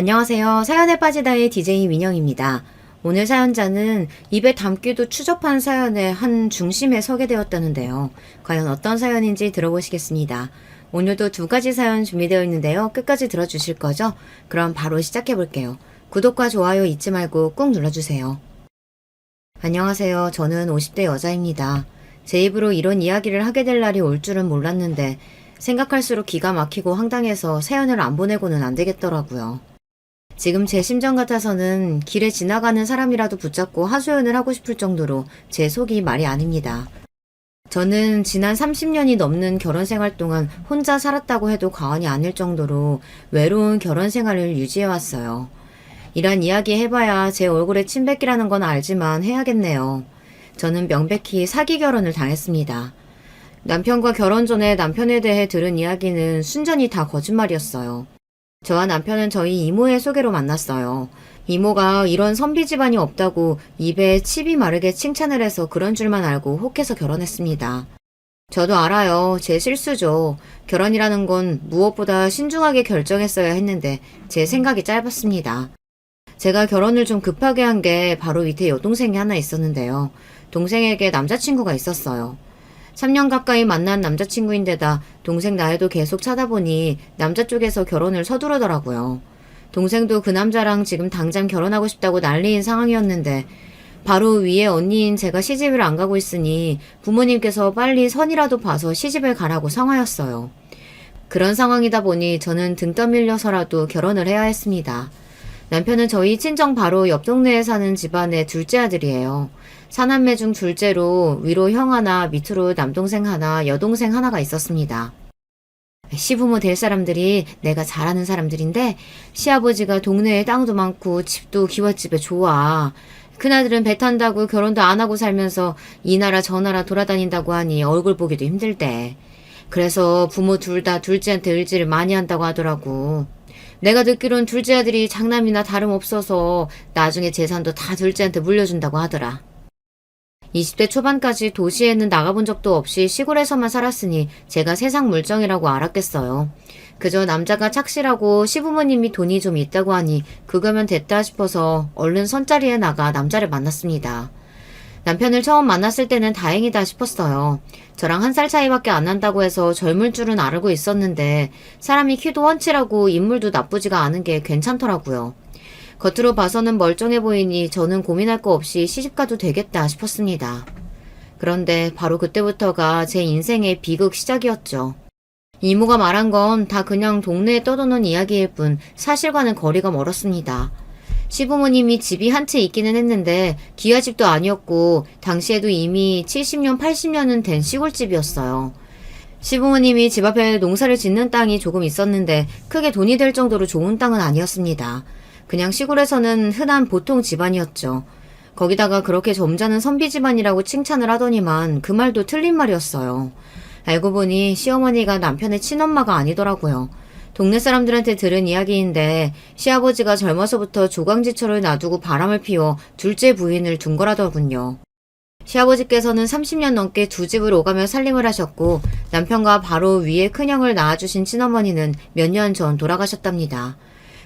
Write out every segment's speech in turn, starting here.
안녕하세요. 사연에 빠지다의 DJ 민영입니다. 오늘 사연자는 입에 담기도 추접한 사연의 한 중심에 서게 되었다는데요. 과연 어떤 사연인지 들어보시겠습니다. 오늘도 두 가지 사연 준비되어 있는데요. 끝까지 들어주실 거죠? 그럼 바로 시작해 볼게요. 구독과 좋아요 잊지 말고 꾹 눌러주세요. 안녕하세요. 저는 50대 여자입니다. 제 입으로 이런 이야기를 하게 될 날이 올 줄은 몰랐는데 생각할수록 기가 막히고 황당해서 사연을 안 보내고는 안 되겠더라고요. 지금 제 심정 같아서는 길에 지나가는 사람이라도 붙잡고 하소연을 하고 싶을 정도로 제 속이 말이 아닙니다. 저는 지난 30년이 넘는 결혼 생활 동안 혼자 살았다고 해도 과언이 아닐 정도로 외로운 결혼 생활을 유지해왔어요. 이런 이야기 해봐야 제 얼굴에 침 뱉기라는 건 알지만 해야겠네요. 저는 명백히 사기 결혼을 당했습니다. 남편과 결혼 전에 남편에 대해 들은 이야기는 순전히 다 거짓말이었어요. 저와 남편은 저희 이모의 소개로 만났어요. 이모가 이런 선비 집안이 없다고 입에 칩이 마르게 칭찬을 해서 그런 줄만 알고 혹해서 결혼했습니다. 저도 알아요. 제 실수죠. 결혼이라는 건 무엇보다 신중하게 결정했어야 했는데 제 생각이 짧았습니다. 제가 결혼을 좀 급하게 한 게 바로 밑에 여동생이 하나 있었는데요. 동생에게 남자친구가 있었어요. 3년 가까이 만난 남자친구인데다 동생 나이도 계속 찾아보니 남자 쪽에서 결혼을 서두르더라고요. 동생도 그 남자랑 지금 당장 결혼하고 싶다고 난리인 상황이었는데 바로 위에 언니인 제가 시집을 안 가고 있으니 부모님께서 빨리 선이라도 봐서 시집을 가라고 상하였어요. 그런 상황이다 보니 저는 등 떠밀려서라도 결혼을 해야 했습니다. 남편은 저희 친정 바로 옆 동네에 사는 집안의 둘째 아들이에요. 사남매 중 둘째로 위로 형 하나, 밑으로 남동생 하나, 여동생 하나가 있었습니다. 시부모 될 사람들이 내가 잘 아는 사람들인데 시아버지가 동네에 땅도 많고 집도 기와집에 좋아. 큰아들은 배 탄다고 결혼도 안 하고 살면서 이 나라 저 나라 돌아다닌다고 하니 얼굴 보기도 힘들대. 그래서 부모 둘 다 둘째한테 의지를 많이 한다고 하더라고. 내가 듣기론 둘째 아들이 장남이나 다름없어서 나중에 재산도 다 둘째한테 물려준다고 하더라. 20대 초반까지 도시에는 나가본 적도 없이 시골에서만 살았으니 제가 세상 물정이라고 알았겠어요. 그저 남자가 착실하고 시부모님이 돈이 좀 있다고 하니 그거면 됐다 싶어서 얼른 선자리에 나가 남자를 만났습니다. 남편을 처음 만났을 때는 다행이다 싶었어요. 저랑 1살 차이밖에 안 난다고 해서 젊을 줄은 알고 있었는데 사람이 키도 훤칠하고 인물도 나쁘지가 않은 게 괜찮더라고요. 겉으로 봐서는 멀쩡해 보이니 저는 고민할 거 없이 시집가도 되겠다 싶었습니다. 그런데 바로 그때부터가 제 인생의 비극 시작이었죠. 이모가 말한 건 다 그냥 동네에 떠도는 이야기일 뿐 사실과는 거리가 멀었습니다. 시부모님이 집이 한 채 있기는 했는데 기와집도 아니었고 당시에도 이미 70년, 80년은 된 시골집이었어요. 시부모님이 집 앞에 농사를 짓는 땅이 조금 있었는데 크게 돈이 될 정도로 좋은 땅은 아니었습니다. 그냥 시골에서는 흔한 보통 집안이었죠. 거기다가 그렇게 점잖은 선비 집안이라고 칭찬을 하더니만 그 말도 틀린 말이었어요. 알고 보니 시어머니가 남편의 친엄마가 아니더라고요. 동네 사람들한테 들은 이야기인데 시아버지가 젊어서부터 조강지처를 놔두고 바람을 피워 둘째 부인을 둔 거라더군요. 시아버지께서는 30년 넘게 두 집을 오가며 살림을 하셨고 남편과 바로 위에 큰형을 낳아주신 친어머니는 몇 년 전 돌아가셨답니다.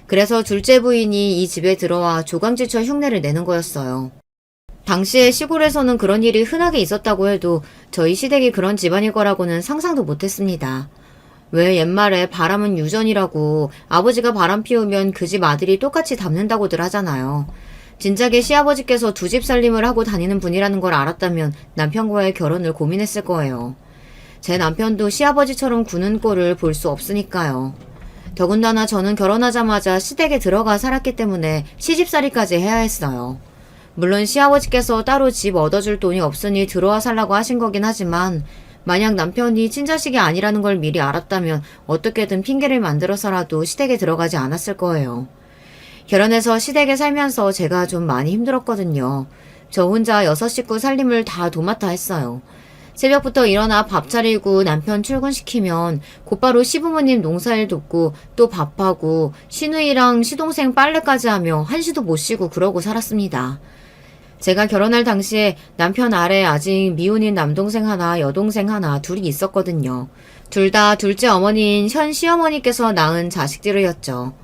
그래서 둘째 부인이 이 집에 들어와 조강지처 흉내를 내는 거였어요. 당시에 시골에서는 그런 일이 흔하게 있었다고 해도 저희 시댁이 그런 집안일 거라고는 상상도 못했습니다. 왜 옛말에 바람은 유전이라고 아버지가 바람 피우면 그 집 아들이 똑같이 닮는다고들 하잖아요. 진작에 시아버지께서 두 집 살림을 하고 다니는 분이라는 걸 알았다면 남편과의 결혼을 고민했을 거예요. 제 남편도 시아버지처럼 구는 꼴을 볼 수 없으니까요. 더군다나 저는 결혼하자마자 시댁에 들어가 살았기 때문에 시집살이까지 해야 했어요. 물론 시아버지께서 따로 집 얻어줄 돈이 없으니 들어와 살라고 하신 거긴 하지만 만약 남편이 친자식이 아니라는 걸 미리 알았다면 어떻게든 핑계를 만들어서라도 시댁에 들어가지 않았을 거예요. 결혼해서 시댁에 살면서 제가 좀 많이 힘들었거든요. 저 혼자 6식구 살림을 다 도맡아 했어요. 새벽부터 일어나 밥 차리고 남편 출근시키면 곧바로 시부모님 농사일 돕고 또 밥하고 시누이랑 시동생 빨래까지 하며 한시도 못 쉬고 그러고 살았습니다. 제가 결혼할 당시에 남편 아래 아직 미혼인 남동생 하나, 여동생 하나 둘이 있었거든요. 둘 다 둘째 어머니인 현 시어머니께서 낳은 자식들이었죠.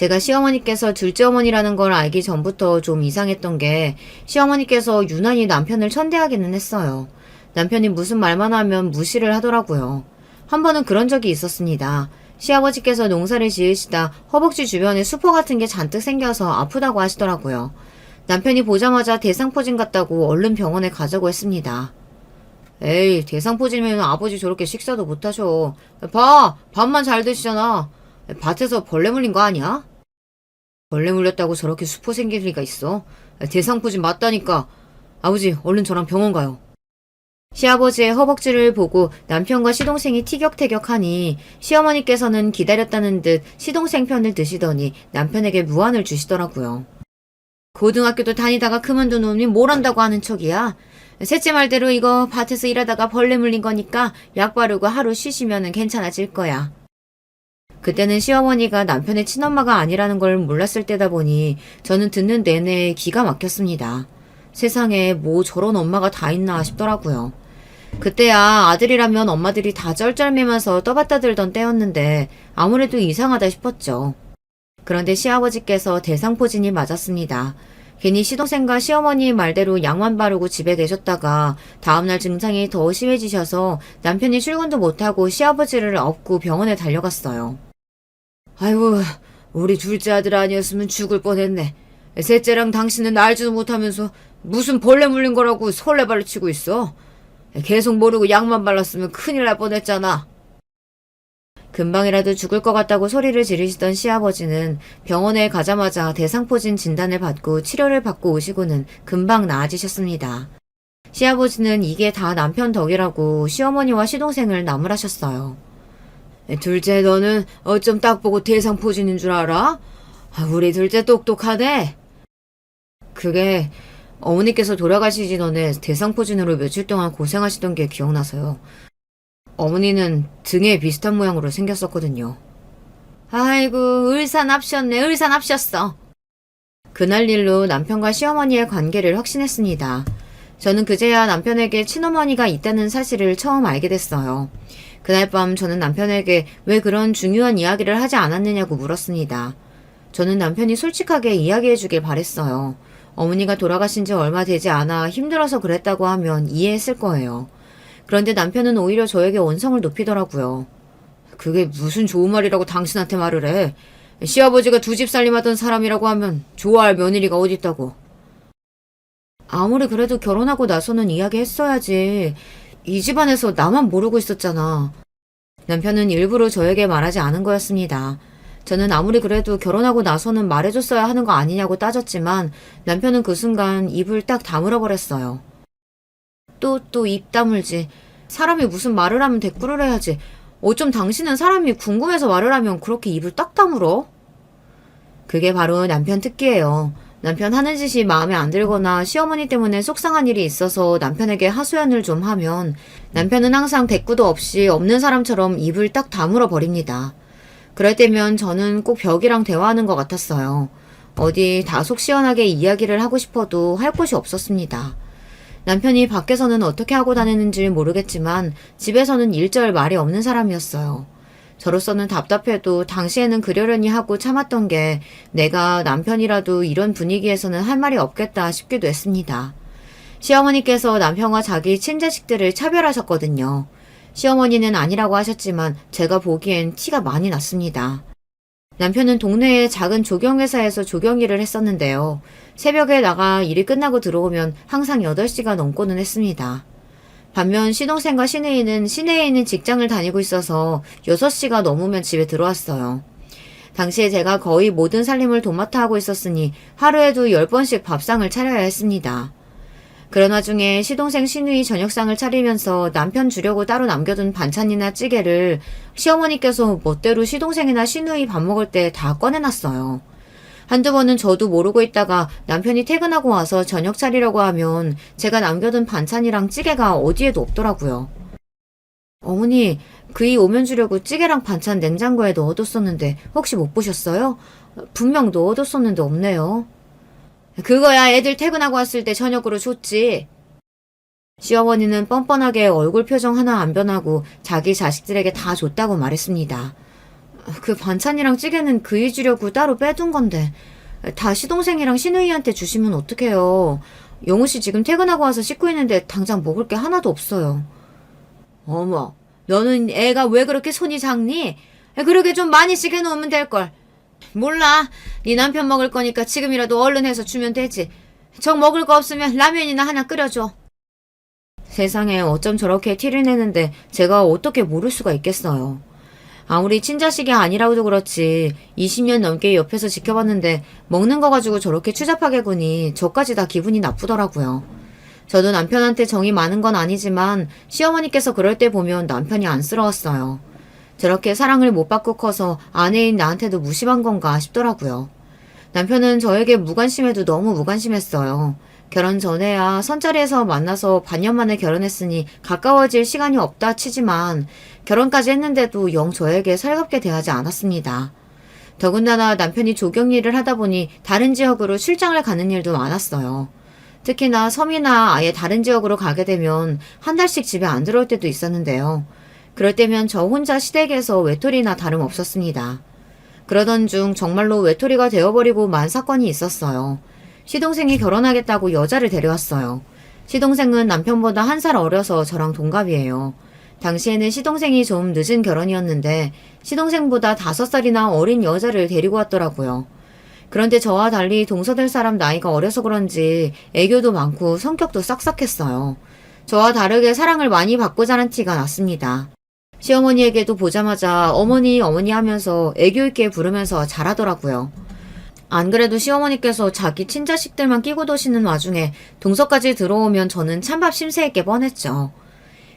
제가 시어머니께서 둘째 어머니라는 걸 알기 전부터 좀 이상했던 게 시어머니께서 유난히 남편을 천대하기는 했어요. 남편이 무슨 말만 하면 무시를 하더라고요. 한 번은 그런 적이 있었습니다. 시아버지께서 농사를 지으시다 허벅지 주변에 수포 같은 게 잔뜩 생겨서 아프다고 하시더라고요. 남편이 보자마자 대상포진 같다고 얼른 병원에 가자고 했습니다. 에이, 대상포진이면 아버지 저렇게 식사도 못하셔. 봐, 밥만 잘 드시잖아. 밭에서 벌레 물린 거 아니야? 벌레 물렸다고 저렇게 수포 생길 리가 있어? 대상포진 맞다니까. 아버지, 얼른 저랑 병원 가요. 시아버지의 허벅지를 보고 남편과 시동생이 티격태격하니 시어머니께서는 기다렸다는 듯 시동생 편을 드시더니 남편에게 무안을 주시더라고요. 고등학교도 다니다가 그만둔 놈이 뭘 한다고 하는 척이야. 셋째 말대로 이거 밭에서 일하다가 벌레 물린 거니까 약 바르고 하루 쉬시면 괜찮아질 거야. 그때는 시어머니가 남편의 친엄마가 아니라는 걸 몰랐을 때다 보니 저는 듣는 내내 기가 막혔습니다. 세상에 뭐 저런 엄마가 다 있나 싶더라고요. 그때야 아들이라면 엄마들이 다 쩔쩔매면서 떠받다 들던 때였는데 아무래도 이상하다 싶었죠. 그런데 시아버지께서 대상포진이 맞았습니다. 괜히 시동생과 시어머니 말대로 약만 바르고 집에 계셨다가 다음날 증상이 더 심해지셔서 남편이 출근도 못하고 시아버지를 업고 병원에 달려갔어요. 아이고, 우리 둘째 아들 아니었으면 죽을 뻔했네. 셋째랑 당신은 알지도 못하면서 무슨 벌레 물린 거라고 설레발을 치고 있어. 계속 모르고 약만 발랐으면 큰일 날 뻔했잖아. 금방이라도 죽을 것 같다고 소리를 지르시던 시아버지는 병원에 가자마자 대상포진 진단을 받고 치료를 받고 오시고는 금방 나아지셨습니다. 시아버지는 이게 다 남편 덕이라고 시어머니와 시동생을 나무라셨어요. 둘째 너는 어쩜 딱 보고 대상포진인 줄 알아? 우리 둘째 똑똑하네. 그게 어머니께서 돌아가시기 전에 대상포진으로 며칠 동안 고생하시던 게 기억나서요. 어머니는 등에 비슷한 모양으로 생겼었거든요. 아이고, 을사납셨네, 을사납셨어. 그날 일로 남편과 시어머니의 관계를 확신했습니다. 저는 그제야 남편에게 친어머니가 있다는 사실을 처음 알게 됐어요. 그날 밤 저는 남편에게 왜 그런 중요한 이야기를 하지 않았느냐고 물었습니다. 저는 남편이 솔직하게 이야기해주길 바랬어요. 어머니가 돌아가신 지 얼마 되지 않아 힘들어서 그랬다고 하면 이해했을 거예요. 그런데 남편은 오히려 저에게 원성을 높이더라고요. 그게 무슨 좋은 말이라고 당신한테 말을 해. 시아버지가 두 집 살림하던 사람이라고 하면 좋아할 며느리가 어딨다고. 아무리 그래도 결혼하고 나서는 이야기했어야지. 이 집안에서 나만 모르고 있었잖아. 남편은 일부러 저에게 말하지 않은 거였습니다. 저는 아무리 그래도 결혼하고 나서는 말해줬어야 하는 거 아니냐고 따졌지만 남편은 그 순간 입을 딱 다물어 버렸어요. 또 입 다물지. 사람이 무슨 말을 하면 대꾸를 해야지. 어쩜 당신은 사람이 궁금해서 말을 하면 그렇게 입을 딱 다물어? 그게 바로 남편 특기예요. 남편 하는 짓이 마음에 안 들거나 시어머니 때문에 속상한 일이 있어서 남편에게 하소연을 좀 하면 남편은 항상 대꾸도 없이 없는 사람처럼 입을 딱 다물어 버립니다. 그럴 때면 저는 꼭 벽이랑 대화하는 것 같았어요. 어디 다 속 시원하게 이야기를 하고 싶어도 할 곳이 없었습니다. 남편이 밖에서는 어떻게 하고 다니는지 모르겠지만 집에서는 일절 말이 없는 사람이었어요. 저로서는 답답해도 당시에는 그러려니 하고 참았던 게 내가 남편이라도 이런 분위기에서는 할 말이 없겠다 싶기도 했습니다. 시어머니께서 남편과 자기 친자식들을 차별하셨거든요. 시어머니는 아니라고 하셨지만 제가 보기엔 티가 많이 났습니다. 남편은 동네의 작은 조경회사에서 조경일을 했었는데요. 새벽에 나가 일이 끝나고 들어오면 항상 8시가 넘고는 했습니다. 반면 시동생과 시내인은 시내에 있는 직장을 다니고 있어서 6시가 넘으면 집에 들어왔어요. 당시에 제가 거의 모든 살림을 도맡아 하고 있었으니 하루에도 10번씩 밥상을 차려야 했습니다. 그런 와중에 시동생 시누이 저녁상을 차리면서 남편 주려고 따로 남겨둔 반찬이나 찌개를 시어머니께서 멋대로 시동생이나 시누이 밥 먹을 때 다 꺼내놨어요. 한두 번은 저도 모르고 있다가 남편이 퇴근하고 와서 저녁 차리려고 하면 제가 남겨둔 반찬이랑 찌개가 어디에도 없더라고요. 어머니, 그이 오면 주려고 찌개랑 반찬 냉장고에 넣어뒀었는데 혹시 못 보셨어요? 분명 넣어뒀었는데 없네요. 그거야 애들 퇴근하고 왔을 때 저녁으로 줬지. 시어머니는 뻔뻔하게 얼굴 표정 하나 안 변하고 자기 자식들에게 다 줬다고 말했습니다. 그 반찬이랑 찌개는 그이 주려고 따로 빼둔 건데 다 시동생이랑 시누이한테 주시면 어떡해요. 영우 씨 지금 퇴근하고 와서 씻고 있는데 당장 먹을 게 하나도 없어요. 어머, 너는 애가 왜 그렇게 손이 작니? 그러게 좀 많이 찌개 놓으면 될걸. 몰라. 네 남편 먹을 거니까 지금이라도 얼른 해서 주면 되지. 정 먹을 거 없으면 라면이나 하나 끓여줘. 세상에 어쩜 저렇게 티를 내는데 제가 어떻게 모를 수가 있겠어요. 아무리 친자식이 아니라고도 그렇지 20년 넘게 옆에서 지켜봤는데 먹는 거 가지고 저렇게 추잡하게 구니 저까지 다 기분이 나쁘더라고요. 저도 남편한테 정이 많은 건 아니지만 시어머니께서 그럴 때 보면 남편이 안쓰러웠어요. 저렇게 사랑을 못 받고 커서 아내인 나한테도 무심한 건가 싶더라고요. 남편은 저에게 무관심해도 너무 무관심했어요. 결혼 전에야 선자리에서 만나서 반년 만에 결혼했으니 가까워질 시간이 없다 치지만 결혼까지 했는데도 영 저에게 살갑게 대하지 않았습니다. 더군다나 남편이 조경 일을 하다 보니 다른 지역으로 출장을 가는 일도 많았어요. 특히나 섬이나 아예 다른 지역으로 가게 되면 한 달씩 집에 안 들어올 때도 있었는데요. 그럴 때면 저 혼자 시댁에서 외톨이나 다름없었습니다. 그러던 중 정말로 외톨이가 되어버리고 만 사건이 있었어요. 시동생이 결혼하겠다고 여자를 데려왔어요. 시동생은 남편보다 1살 어려서 저랑 동갑이에요. 당시에는 시동생이 좀 늦은 결혼이었는데 시동생보다 5살이나 어린 여자를 데리고 왔더라고요. 그런데 저와 달리 동서될 사람 나이가 어려서 그런지 애교도 많고 성격도 싹싹했어요. 저와 다르게 사랑을 많이 받고 자란 티가 났습니다. 시어머니에게도 보자마자 어머니 어머니 하면서 애교 있게 부르면서 잘하더라고요. 안 그래도 시어머니께서 자기 친자식들만 끼고 도시는 와중에 동서까지 들어오면 저는 찬밥 심세했게 뻔했죠.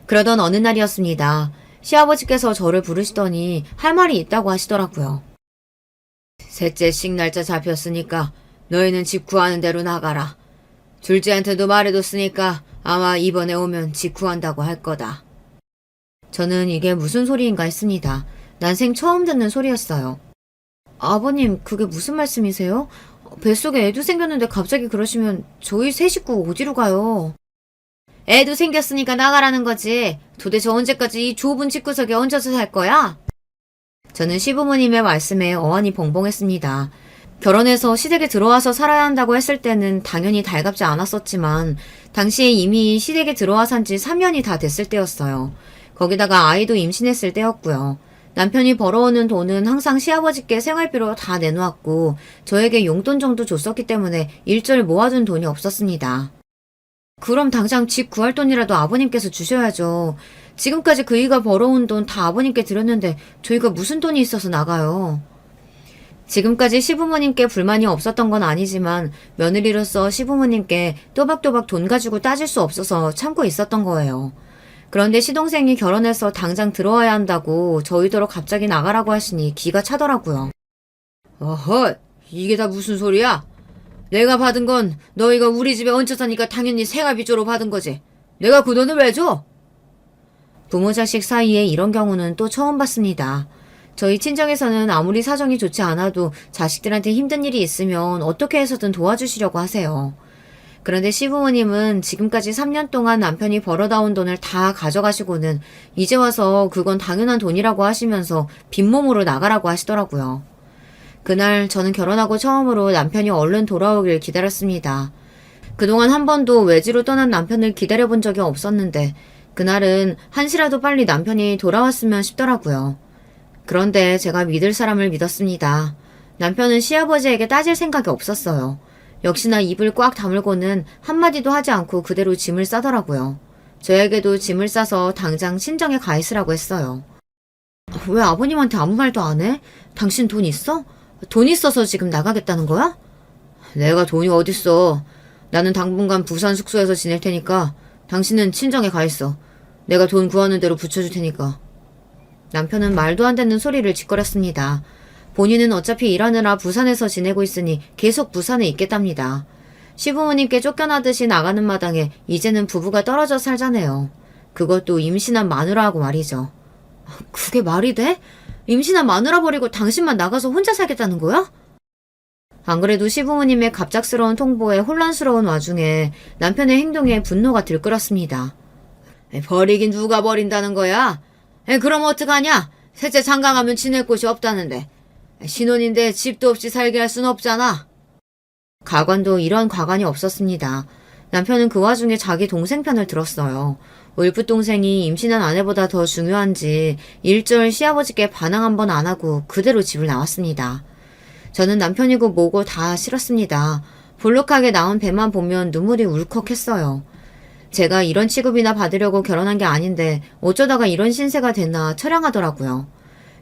그러던 어느 날이었습니다. 시아버지께서 저를 부르시더니 할 말이 있다고 하시더라고요. 셋째씩 날짜 잡혔으니까 너희는 집 구하는 대로 나가라. 둘째한테도 말해뒀으니까 아마 이번에 오면 집 구한다고 할 거다. 저는 이게 무슨 소리인가 했습니다. 난생 처음 듣는 소리였어요. 아버님, 그게 무슨 말씀이세요? 뱃속에 애도 생겼는데 갑자기 그러시면 저희 세 식구 어디로 가요? 애도 생겼으니까 나가라는 거지. 도대체 언제까지 이 좁은 집구석에 얹어서 살 거야? 저는 시부모님의 말씀에 어안이 벙벙했습니다. 결혼해서 시댁에 들어와서 살아야 한다고 했을 때는 당연히 달갑지 않았었지만 당시에 이미 시댁에 들어와 산 지 3년이 다 됐을 때였어요. 거기다가 아이도 임신했을 때였고요. 남편이 벌어오는 돈은 항상 시아버지께 생활비로 다 내놓았고 저에게 용돈 정도 줬었기 때문에 일절 모아둔 돈이 없었습니다. 그럼 당장 집 구할 돈이라도 아버님께서 주셔야죠. 지금까지 그이가 벌어온 돈 다 아버님께 드렸는데 저희가 무슨 돈이 있어서 나가요. 지금까지 시부모님께 불만이 없었던 건 아니지만 며느리로서 시부모님께 또박또박 돈 가지고 따질 수 없어서 참고 있었던 거예요. 그런데 시동생이 결혼해서 당장 들어와야 한다고 저희더러 갑자기 나가라고 하시니 기가 차더라고요. 어허, 이게 다 무슨 소리야? 내가 받은 건 너희가 우리 집에 얹혀 사니까 당연히 생활비조로 받은 거지. 내가 그 돈을 왜 줘? 부모 자식 사이에 이런 경우는 또 처음 봤습니다. 저희 친정에서는 아무리 사정이 좋지 않아도 자식들한테 힘든 일이 있으면 어떻게 해서든 도와주시려고 하세요. 그런데 시부모님은 지금까지 3년 동안 남편이 벌어다 온 돈을 다 가져가시고는 이제 와서 그건 당연한 돈이라고 하시면서 빈몸으로 나가라고 하시더라고요. 그날 저는 결혼하고 처음으로 남편이 얼른 돌아오길 기다렸습니다. 그동안 한 번도 외지로 떠난 남편을 기다려본 적이 없었는데 그날은 한시라도 빨리 남편이 돌아왔으면 싶더라고요. 그런데 제가 믿을 사람을 믿었습니다. 남편은 시아버지에게 따질 생각이 없었어요. 역시나 입을 꽉 다물고는 한마디도 하지 않고 그대로 짐을 싸더라고요. 저에게도 짐을 싸서 당장 친정에 가 있으라고 했어요. 왜 아버님한테 아무 말도 안 해? 당신 돈 있어? 돈 있어서 지금 나가겠다는 거야? 내가 돈이 어딨어. 나는 당분간 부산 숙소에서 지낼 테니까 당신은 친정에 가 있어. 내가 돈 구하는 대로 붙여줄 테니까. 남편은 말도 안 되는 소리를 짓거렸습니다. 본인은 어차피 일하느라 부산에서 지내고 있으니 계속 부산에 있겠답니다. 시부모님께 쫓겨나듯이 나가는 마당에 이제는 부부가 떨어져 살자네요. 그것도 임신한 마누라하고 말이죠. 그게 말이 돼? 임신한 마누라 버리고 당신만 나가서 혼자 살겠다는 거야? 안 그래도 시부모님의 갑작스러운 통보에 혼란스러운 와중에 남편의 행동에 분노가 들끓었습니다. 버리긴 누가 버린다는 거야? 그럼 어떡하냐? 셋째 장가 가면 지낼 곳이 없다는데 신혼인데 집도 없이 살게 할 순 없잖아. 가관도 이런 가관이 없었습니다. 남편은 그 와중에 자기 동생 편을 들었어요. 울프 동생이 임신한 아내보다 더 중요한지 일절 시아버지께 반항 한 번 안 하고 그대로 집을 나왔습니다. 저는 남편이고 뭐고 다 싫었습니다. 볼록하게 나온 배만 보면 눈물이 울컥했어요. 제가 이런 취급이나 받으려고 결혼한 게 아닌데 어쩌다가 이런 신세가 됐나 처량하더라고요.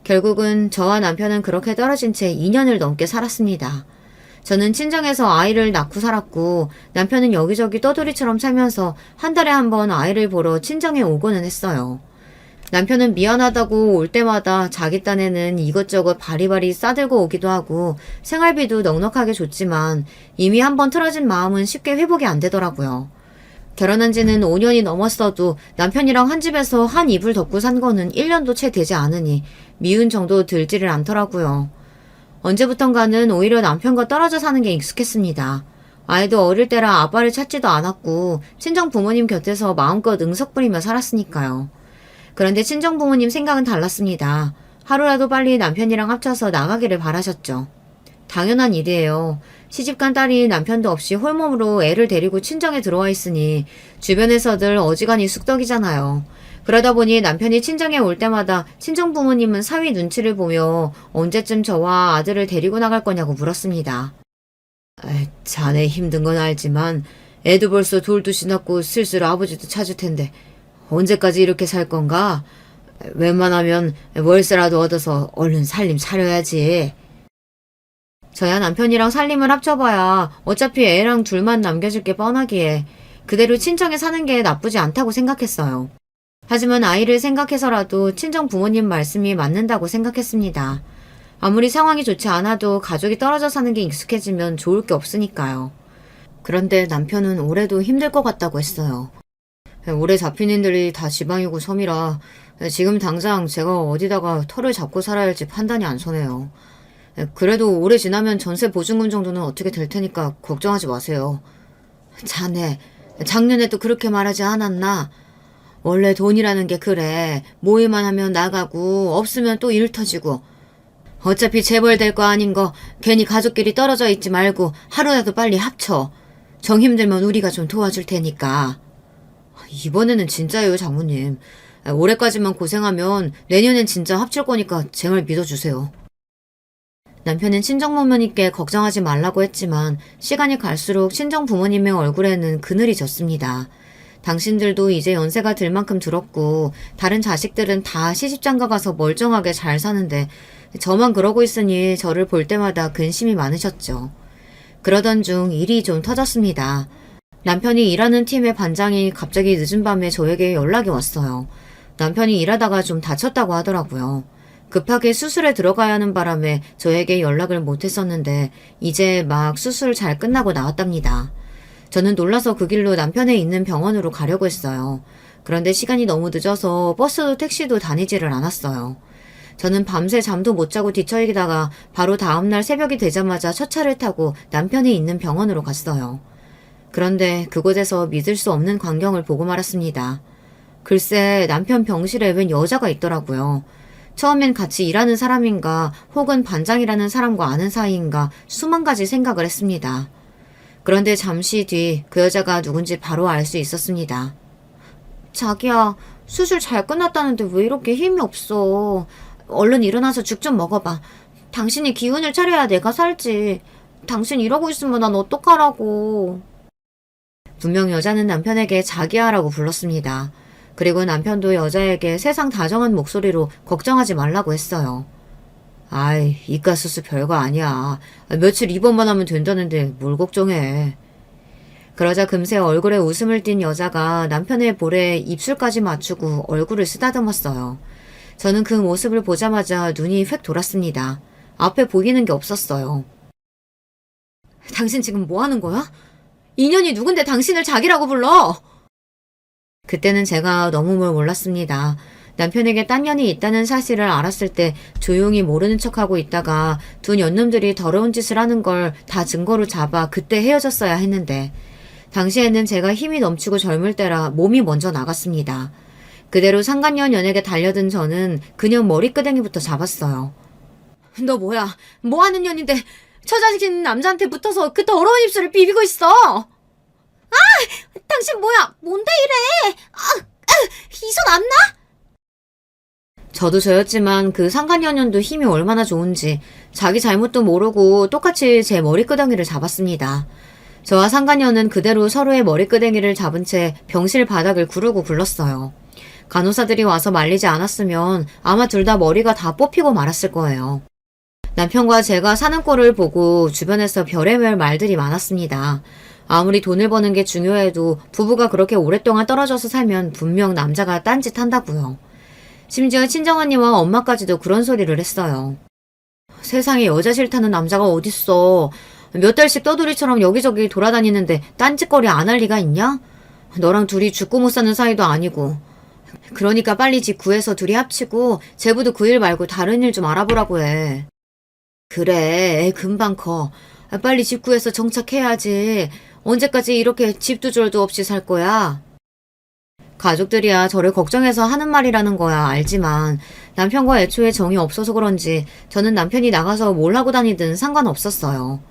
결국은 저와 남편은 그렇게 떨어진 채 2년을 넘게 살았습니다. 저는 친정에서 아이를 낳고 살았고 남편은 여기저기 떠돌이처럼 살면서 한 달에 한 번 아이를 보러 친정에 오고는 했어요. 남편은 미안하다고 올 때마다 자기 딴에는 이것저것 바리바리 싸들고 오기도 하고 생활비도 넉넉하게 줬지만 이미 한 번 틀어진 마음은 쉽게 회복이 안 되더라고요. 결혼한 지는 5년이 넘었어도 남편이랑 한 집에서 한 이불 덮고 산 거는 1년도 채 되지 않으니 미운 정도 들지를 않더라고요. 언제부턴가는 오히려 남편과 떨어져 사는 게 익숙했습니다. 아이도 어릴 때라 아빠를 찾지도 않았고 친정 부모님 곁에서 마음껏 응석 부리며 살았으니까요. 그런데 친정 부모님 생각은 달랐습니다. 하루라도 빨리 남편이랑 합쳐서 나가기를 바라셨죠. 당연한 일이에요. 시집간 딸이 남편도 없이 홀몸으로 애를 데리고 친정에 들어와 있으니 주변에서들 어지간히 쑥덕이잖아요. 그러다 보니 남편이 친정에 올 때마다 친정 부모님은 사위 눈치를 보며 언제쯤 저와 아들을 데리고 나갈 거냐고 물었습니다. 자네 힘든 건 알지만 애도 벌써 돌도 지났고 슬슬 아버지도 찾을 텐데 언제까지 이렇게 살 건가? 웬만하면 월세라도 얻어서 얼른 살림 차려야지. 저야 남편이랑 살림을 합쳐봐야 어차피 애랑 둘만 남겨줄 게 뻔하기에 그대로 친정에 사는 게 나쁘지 않다고 생각했어요. 하지만 아이를 생각해서라도 친정 부모님 말씀이 맞는다고 생각했습니다. 아무리 상황이 좋지 않아도 가족이 떨어져 사는 게 익숙해지면 좋을 게 없으니까요. 그런데 남편은 올해도 힘들 것 같다고 했어요. 올해 잡힌 인들이 다 지방이고 섬이라 지금 당장 제가 어디다가 터를 잡고 살아야 할지 판단이 안 서네요. 그래도 올해 지나면 전세 보증금 정도는 어떻게 될 테니까 걱정하지 마세요. 자네, 작년에도 그렇게 말하지 않았나? 원래 돈이라는 게 그래. 모이만 하면 나가고 없으면 또 일 터지고. 어차피 재벌될 거 아닌 거 괜히 가족끼리 떨어져 있지 말고 하루라도 빨리 합쳐. 정 힘들면 우리가 좀 도와줄 테니까. 이번에는 진짜예요, 장모님. 올해까지만 고생하면 내년엔 진짜 합칠 거니까 제 말 믿어주세요. 남편은 친정 부모님께 걱정하지 말라고 했지만 시간이 갈수록 친정 부모님의 얼굴에는 그늘이 졌습니다. 당신들도 이제 연세가 들 만큼 들었고 다른 자식들은 다 시집장가 가서 멀쩡하게 잘 사는데 저만 그러고 있으니 저를 볼 때마다 근심이 많으셨죠. 그러던 중 일이 좀 터졌습니다. 남편이 일하는 팀의 반장이 갑자기 늦은 밤에 저에게 연락이 왔어요. 남편이 일하다가 좀 다쳤다고 하더라고요. 급하게 수술에 들어가야 하는 바람에 저에게 연락을 못했었는데 이제 막 수술 잘 끝나고 나왔답니다. 저는 놀라서 그 길로 남편의 있는 병원으로 가려고 했어요. 그런데 시간이 너무 늦어서 버스도 택시도 다니지를 않았어요. 저는 밤새 잠도 못 자고 뒤처이다가 바로 다음날 새벽이 되자마자 첫 차를 타고 남편이 있는 병원으로 갔어요. 그런데 그곳에서 믿을 수 없는 광경을 보고 말았습니다. 글쎄 남편 병실에 웬 여자가 있더라고요. 처음엔 같이 일하는 사람인가 혹은 반장이라는 사람과 아는 사이인가 수만 가지 생각을 했습니다. 그런데 잠시 뒤 그 여자가 누군지 바로 알 수 있었습니다. 자기야, 수술 잘 끝났다는데 왜 이렇게 힘이 없어. 얼른 일어나서 죽 좀 먹어봐. 당신이 기운을 차려야 내가 살지. 당신 이러고 있으면 난 어떡하라고. 분명 여자는 남편에게 자기야라고 불렀습니다. 그리고 남편도 여자에게 세상 다정한 목소리로 걱정하지 말라고 했어요. 아이, 이가 수술 별거 아니야. 며칠 입원만 하면 된다는데 뭘 걱정해. 그러자 금세 얼굴에 웃음을 띤 여자가 남편의 볼에 입술까지 맞추고 얼굴을 쓰다듬었어요. 저는 그 모습을 보자마자 눈이 휙 돌았습니다. 앞에 보이는 게 없었어요. 당신 지금 뭐 하는 거야? 인연이 누군데 당신을 자기라고 불러? 그때는 제가 너무 뭘 몰랐습니다. 남편에게 딴 년이 있다는 사실을 알았을 때 조용히 모르는 척하고 있다가 두 년놈들이 더러운 짓을 하는 걸 다 증거로 잡아 그때 헤어졌어야 했는데 당시에는 제가 힘이 넘치고 젊을 때라 몸이 먼저 나갔습니다. 그대로 상간녀연에게 달려든 저는 그녀 머리끄댕이부터 잡았어요. 너 뭐야? 뭐 하는 년인데 저 자식인 남자한테 붙어서 그 더러운 입술을 비비고 있어! 당신 뭐야? 뭔데 이래? 이 손 안 나? 저도 저였지만 그 상간녀년도 힘이 얼마나 좋은지 자기 잘못도 모르고 똑같이 제 머리끄댕이를 잡았습니다. 저와 상간녀는 그대로 서로의 머리끄댕이를 잡은 채 병실 바닥을 구르고 굴렀어요. 간호사들이 와서 말리지 않았으면 아마 둘 다 머리가 다 뽑히고 말았을 거예요. 남편과 제가 사는 꼴을 보고 주변에서 별의별 말들이 많았습니다. 아무리 돈을 버는 게 중요해도 부부가 그렇게 오랫동안 떨어져서 살면 분명 남자가 딴짓 한다고요. 심지어 친정언니와 엄마까지도 그런 소리를 했어요. 세상에 여자 싫다는 남자가 어딨어. 몇 달씩 떠돌이처럼 여기저기 돌아다니는데 딴짓거리 안 할 리가 있냐? 너랑 둘이 죽고 못 사는 사이도 아니고. 그러니까 빨리 집 구해서 둘이 합치고 제부도 그 일 말고 다른 일 좀 알아보라고 해. 그래, 애 금방 커. 빨리 집 구해서 정착해야지. 언제까지 이렇게 집도 절도 없이 살 거야? 가족들이야 저를 걱정해서 하는 말이라는 거야 알지만 남편과 애초에 정이 없어서 그런지 저는 남편이 나가서 뭘 하고 다니든 상관없었어요.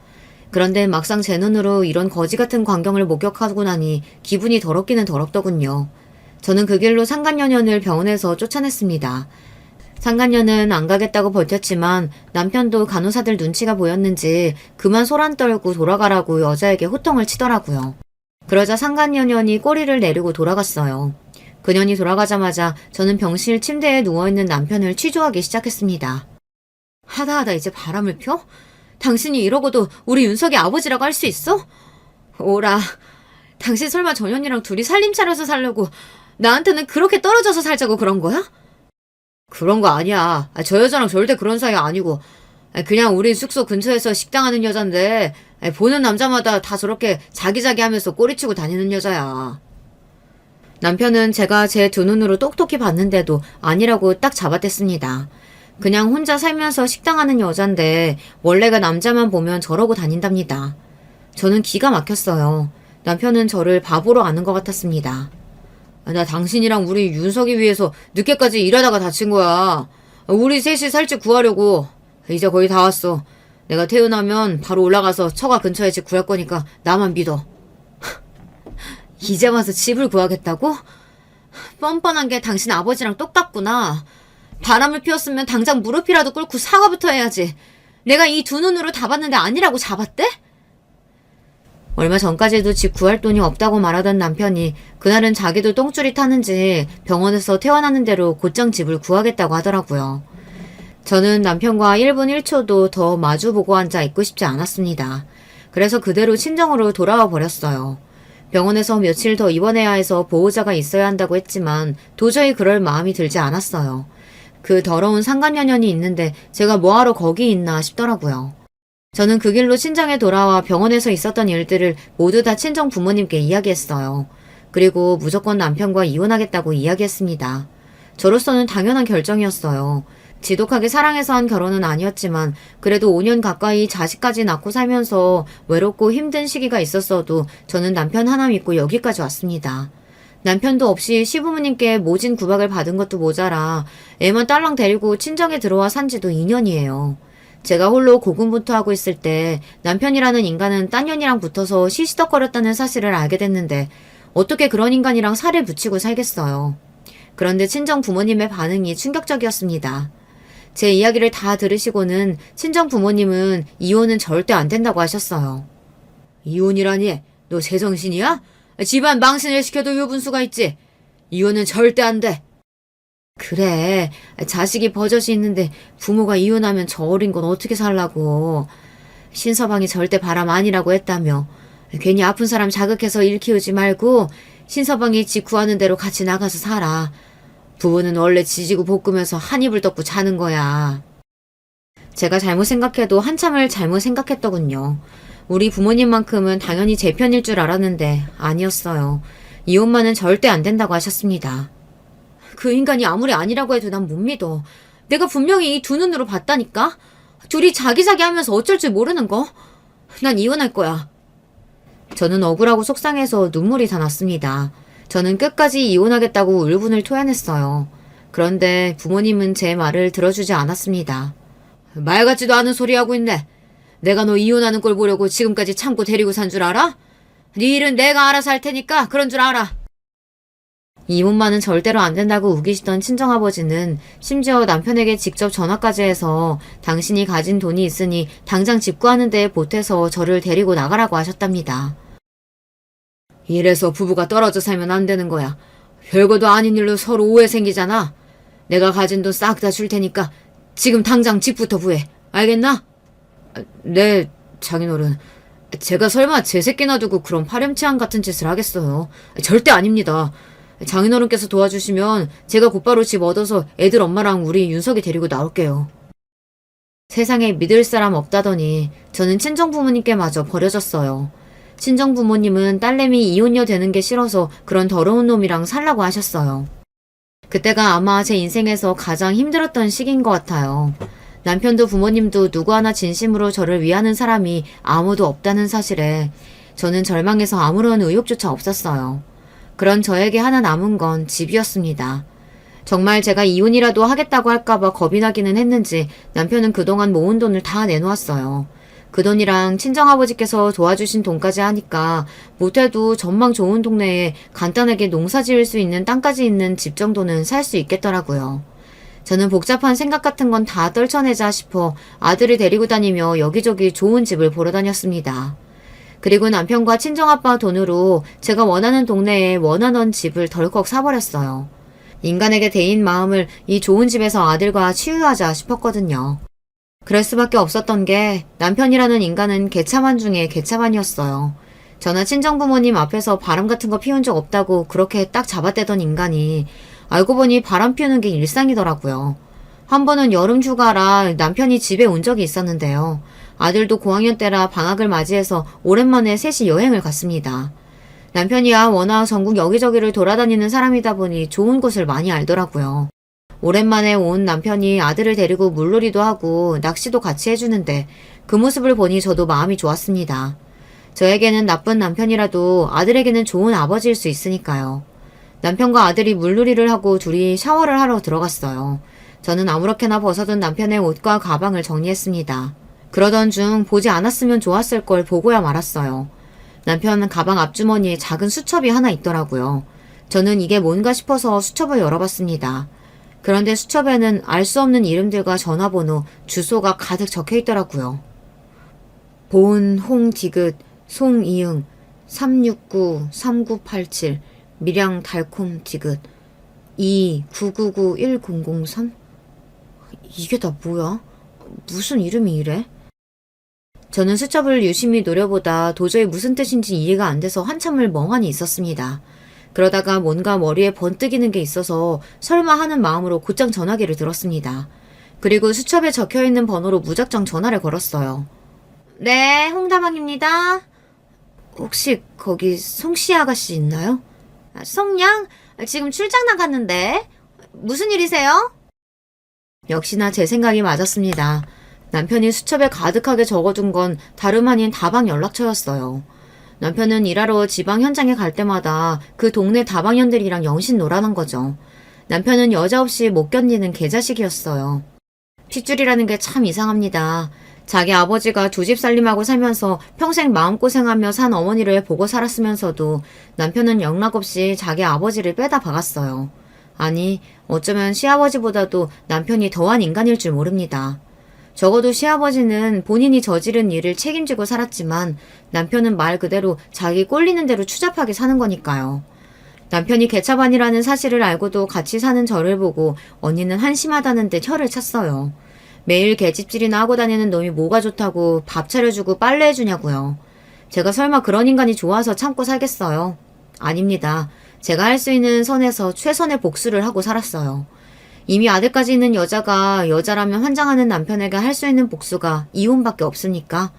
그런데 막상 제 눈으로 이런 거지 같은 광경을 목격하고 나니 기분이 더럽기는 더럽더군요. 저는 그 길로 상간녀년을 병원에서 쫓아냈습니다. 상간녀는 안 가겠다고 버텼지만 남편도 간호사들 눈치가 보였는지 그만 소란 떨고 돌아가라고 여자에게 호통을 치더라고요. 그러자 상간녀년이 꼬리를 내리고 돌아갔어요. 그년이 돌아가자마자 저는 병실 침대에 누워있는 남편을 취조하기 시작했습니다. 하다하다 이제 바람을 펴? 당신이 이러고도 우리 윤석이 아버지라고 할 수 있어? 오라, 당신 설마 저 년이랑 둘이 살림 차려서 살려고 나한테는 그렇게 떨어져서 살자고 그런 거야? 그런 거 아니야. 저 여자랑 절대 그런 사이 아니고 그냥 우리 숙소 근처에서 식당하는 여잔데 보는 남자마다 다 저렇게 자기자기 하면서 꼬리치고 다니는 여자야. 남편은 제가 제 두 눈으로 똑똑히 봤는데도 아니라고 딱 잡아댔습니다. 그냥 혼자 살면서 식당하는 여잔데 원래가 남자만 보면 저러고 다닌답니다. 저는 기가 막혔어요. 남편은 저를 바보로 아는 것 같았습니다. 나 당신이랑 우리 윤석이 위해서 늦게까지 일하다가 다친 거야. 우리 셋이 살집 구하려고. 이제 거의 다 왔어. 내가 퇴근하면 바로 올라가서 처가 근처에 집 구할 거니까 나만 믿어. 이제 와서 집을 구하겠다고? 뻔뻔한 게 당신 아버지랑 똑같구나. 바람을 피웠으면 당장 무릎이라도 꿇고 사과부터 해야지. 내가 이 두 눈으로 다 봤는데 아니라고 잡았대? 얼마 전까지도 집 구할 돈이 없다고 말하던 남편이 그날은 자기도 똥줄이 타는지 병원에서 퇴원하는 대로 곧장 집을 구하겠다고 하더라고요. 저는 남편과 1분 1초도 더 마주보고 앉아 있고 싶지 않았습니다. 그래서 그대로 친정으로 돌아와 버렸어요. 병원에서 며칠 더 입원해야 해서 보호자가 있어야 한다고 했지만 도저히 그럴 마음이 들지 않았어요. 그 더러운 상간녀년이 있는데 제가 뭐하러 거기 있나 싶더라고요. 저는 그 길로 친정에 돌아와 병원에서 있었던 일들을 모두 다 친정 부모님께 이야기했어요. 그리고 무조건 남편과 이혼하겠다고 이야기했습니다. 저로서는 당연한 결정이었어요. 지독하게 사랑해서 한 결혼은 아니었지만 그래도 5년 가까이 자식까지 낳고 살면서 외롭고 힘든 시기가 있었어도 저는 남편 하나 믿고 여기까지 왔습니다. 남편도 없이 시부모님께 모진 구박을 받은 것도 모자라 애만 딸랑 데리고 친정에 들어와 산 지도 2년이에요. 제가 홀로 고군분투하고 있을 때 남편이라는 인간은 딴 년이랑 붙어서 시시덕거렸다는 사실을 알게 됐는데 어떻게 그런 인간이랑 살을 붙이고 살겠어요. 그런데 친정 부모님의 반응이 충격적이었습니다. 제 이야기를 다 들으시고는 친정 부모님은 이혼은 절대 안 된다고 하셨어요. 이혼이라니? 너 제정신이야? 집안 망신을 시켜도 유분수가 있지. 이혼은 절대 안 돼. 그래, 자식이 버젓이 있는데 부모가 이혼하면 저 어린 건 어떻게 살라고. 신서방이 절대 바람 아니라고 했다며. 괜히 아픈 사람 자극해서 일 키우지 말고 신서방이 집 구하는 대로 같이 나가서 살아. 부부는 원래 지지고 볶으면서 한 입을 덮고 자는 거야. 제가 잘못 생각해도 한참을 잘못 생각했더군요. 우리 부모님만큼은 당연히 제 편일 줄 알았는데 아니었어요. 이혼만은 절대 안 된다고 하셨습니다. 그 인간이 아무리 아니라고 해도 난 못 믿어. 내가 분명히 이 두 눈으로 봤다니까? 둘이 자기자기 하면서 어쩔 줄 모르는 거? 난 이혼할 거야. 저는 억울하고 속상해서 눈물이 다 났습니다. 저는 끝까지 이혼하겠다고 울분을 토해냈어요. 그런데 부모님은 제 말을 들어주지 않았습니다. 말 같지도 않은 소리 하고 있네. 내가 너 이혼하는 걸 보려고 지금까지 참고 데리고 산 줄 알아? 네 일은 내가 알아서 할 테니까 그런 줄 알아. 이혼만은 절대로 안 된다고 우기시던 친정아버지는 심지어 남편에게 직접 전화까지 해서 당신이 가진 돈이 있으니 당장 집 구하는 데에 보태서 저를 데리고 나가라고 하셨답니다. 이래서 부부가 떨어져 살면 안 되는 거야. 별거도 아닌 일로 서로 오해 생기잖아. 내가 가진 돈 싹 다 줄 테니까 지금 당장 집부터 구해. 알겠나? 네, 장인어른. 제가 설마 제 새끼 놔두고 그런 파렴치한 같은 짓을 하겠어요. 절대 아닙니다. 장인어른께서 도와주시면 제가 곧바로 집 얻어서 애들 엄마랑 우리 윤석이 데리고 나올게요. 세상에 믿을 사람 없다더니 저는 친정부모님께마저 버려졌어요. 친정부모님은 딸내미 이혼녀 되는 게 싫어서 그런 더러운 놈이랑 살라고 하셨어요. 그때가 아마 제 인생에서 가장 힘들었던 시기인 것 같아요. 남편도 부모님도 누구 하나 진심으로 저를 위하는 사람이 아무도 없다는 사실에 저는 절망해서 아무런 의욕조차 없었어요. 그런 저에게 하나 남은 건 집이었습니다. 정말 제가 이혼이라도 하겠다고 할까봐 겁이 나기는 했는지 남편은 그동안 모은 돈을 다 내놓았어요. 그 돈이랑 친정아버지께서 도와주신 돈까지 하니까 못해도 전망 좋은 동네에 간단하게 농사 지을 수 있는 땅까지 있는 집 정도는 살 수 있겠더라고요. 저는 복잡한 생각 같은 건 다 떨쳐내자 싶어 아들을 데리고 다니며 여기저기 좋은 집을 보러 다녔습니다. 그리고 남편과 친정아빠 돈으로 제가 원하는 동네에 원하던 집을 덜컥 사버렸어요. 인간에게 대인 마음을 이 좋은 집에서 아들과 치유하자 싶었거든요. 그럴 수밖에 없었던 게 남편이라는 인간은 개차반 중에 개차반이었어요. 저나 친정부모님 앞에서 바람 같은 거 피운 적 없다고 그렇게 딱 잡아떼던 인간이 알고 보니 바람 피우는 게 일상이더라고요. 한 번은 여름 휴가라 남편이 집에 온 적이 있었는데요. 아들도 고학년 때라 방학을 맞이해서 오랜만에 셋이 여행을 갔습니다. 남편이야 워낙 전국 여기저기를 돌아다니는 사람이다 보니 좋은 곳을 많이 알더라고요. 오랜만에 온 남편이 아들을 데리고 물놀이도 하고 낚시도 같이 해주는데 그 모습을 보니 저도 마음이 좋았습니다. 저에게는 나쁜 남편이라도 아들에게는 좋은 아버지일 수 있으니까요. 남편과 아들이 물놀이를 하고 둘이 샤워를 하러 들어갔어요. 저는 아무렇게나 벗어둔 남편의 옷과 가방을 정리했습니다. 그러던 중 보지 않았으면 좋았을 걸 보고야 말았어요. 남편 가방 앞주머니에 작은 수첩이 하나 있더라고요. 저는 이게 뭔가 싶어서 수첩을 열어봤습니다. 그런데 수첩에는 알 수 없는 이름들과 전화번호, 주소가 가득 적혀 있더라고요. 본, 홍디귿, 송이응, 369-3987, 밀양 달콤 디귿, 2-999-1003? 이게 다 뭐야? 무슨 이름이 이래? 저는 수첩을 유심히 노려보다 도저히 무슨 뜻인지 이해가 안 돼서 한참을 멍하니 있었습니다. 그러다가 뭔가 머리에 번뜩이는 게 있어서 설마 하는 마음으로 곧장 전화기를 들었습니다. 그리고 수첩에 적혀있는 번호로 무작정 전화를 걸었어요. 네, 홍다방입니다. 혹시 거기 송씨 아가씨 있나요? 송양? 지금 출장 나갔는데. 무슨 일이세요? 역시나 제 생각이 맞았습니다. 남편이 수첩에 가득하게 적어둔 건 다름 아닌 다방 연락처였어요. 남편은 일하러 지방 현장에 갈 때마다 그 동네 다방년들이랑 영신 놀아난 거죠. 남편은 여자 없이 못 견디는 개자식이었어요. 핏줄이라는 게 참 이상합니다. 자기 아버지가 두 집 살림하고 살면서 평생 마음고생하며 산 어머니를 보고 살았으면서도 남편은 영락없이 자기 아버지를 빼다 박았어요. 아니, 어쩌면 시아버지보다도 남편이 더한 인간일 줄 모릅니다. 적어도 시아버지는 본인이 저지른 일을 책임지고 살았지만 남편은 말 그대로 자기 꼴리는 대로 추잡하게 사는 거니까요. 남편이 개차반이라는 사실을 알고도 같이 사는 저를 보고 언니는 한심하다는 듯 혀를 찼어요. 매일 개집질이나 하고 다니는 놈이 뭐가 좋다고 밥 차려주고 빨래해주냐고요. 제가 설마 그런 인간이 좋아서 참고 살겠어요? 아닙니다. 제가 할 수 있는 선에서 최선의 복수를 하고 살았어요. 이미 아들까지 있는 여자가 여자라면 환장하는 남편에게 할 수 있는 복수가 이혼밖에 없습니까?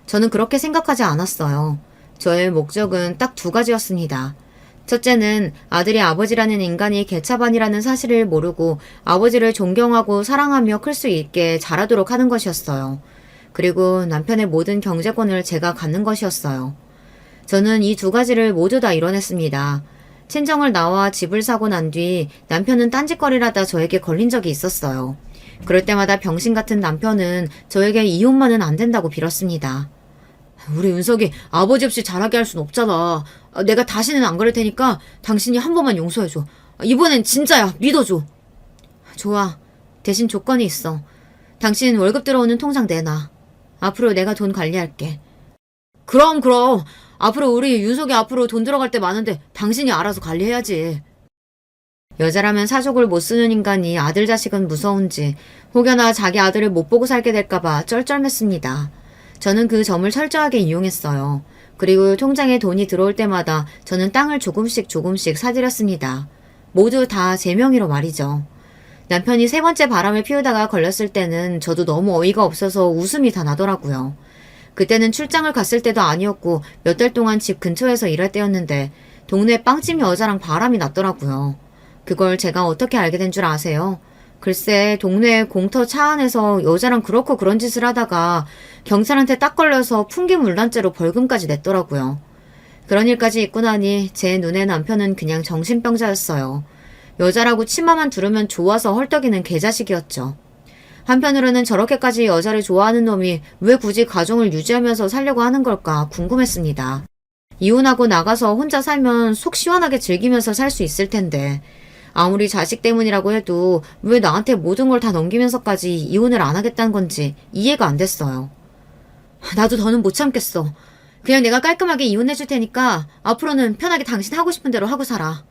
저는 그렇게 생각하지 않았어요. 저의 목적은 딱 두 가지였습니다. 첫째는 아들이 아버지라는 인간이 개차반이라는 사실을 모르고 아버지를 존경하고 사랑하며 클 수 있게 자라도록 하는 것이었어요. 그리고 남편의 모든 경제권을 제가 갖는 것이었어요. 저는 이 두 가지를 모두 다 이뤄냈습니다. 친정을 나와 집을 사고 난 뒤 남편은 딴짓거리라다 저에게 걸린 적이 있었어요. 그럴 때마다 병신 같은 남편은 저에게 이혼만은 안 된다고 빌었습니다. 우리 윤석이 아버지 없이 자라게 할 순 없잖아. 내가 다시는 안 그럴 테니까 당신이 한 번만 용서해줘. 이번엔 진짜야. 믿어줘. 좋아. 대신 조건이 있어. 당신 월급 들어오는 통장 내놔. 앞으로 내가 돈 관리할게. 그럼. 앞으로 우리 윤석이 앞으로 돈 들어갈 때 많은데 당신이 알아서 관리해야지. 여자라면 사족을 못 쓰는 인간이 아들 자식은 무서운지 혹여나 자기 아들을 못 보고 살게 될까봐 쩔쩔맸습니다. 저는 그 점을 철저하게 이용했어요. 그리고 통장에 돈이 들어올 때마다 저는 땅을 조금씩 사들였습니다. 모두 다 제 명의로 말이죠. 남편이 세 번째 바람을 피우다가 걸렸을 때는 저도 너무 어이가 없어서 웃음이 다 나더라고요. 그때는 출장을 갔을 때도 아니었고 몇 달 동안 집 근처에서 일할 때였는데 동네 빵집 여자랑 바람이 났더라고요. 그걸 제가 어떻게 알게 된 줄 아세요? 글쎄 동네 공터 차 안에서 여자랑 그렇고 그런 짓을 하다가 경찰한테 딱 걸려서 풍기물단죄로 벌금까지 냈더라고요. 그런 일까지 있고 나니 제 눈에 남편은 그냥 정신병자였어요. 여자라고 치마만 두르면 좋아서 헐떡이는 개자식이었죠. 한편으로는 저렇게까지 여자를 좋아하는 놈이 왜 굳이 가정을 유지하면서 살려고 하는 걸까 궁금했습니다. 이혼하고 나가서 혼자 살면 속 시원하게 즐기면서 살 수 있을 텐데 아무리 자식 때문이라고 해도 왜 나한테 모든 걸 다 넘기면서까지 이혼을 안 하겠다는 건지 이해가 안 됐어요. 나도 더는 못 참겠어. 그냥 내가 깔끔하게 이혼해줄 테니까 앞으로는 편하게 당신 하고 싶은 대로 하고 살아.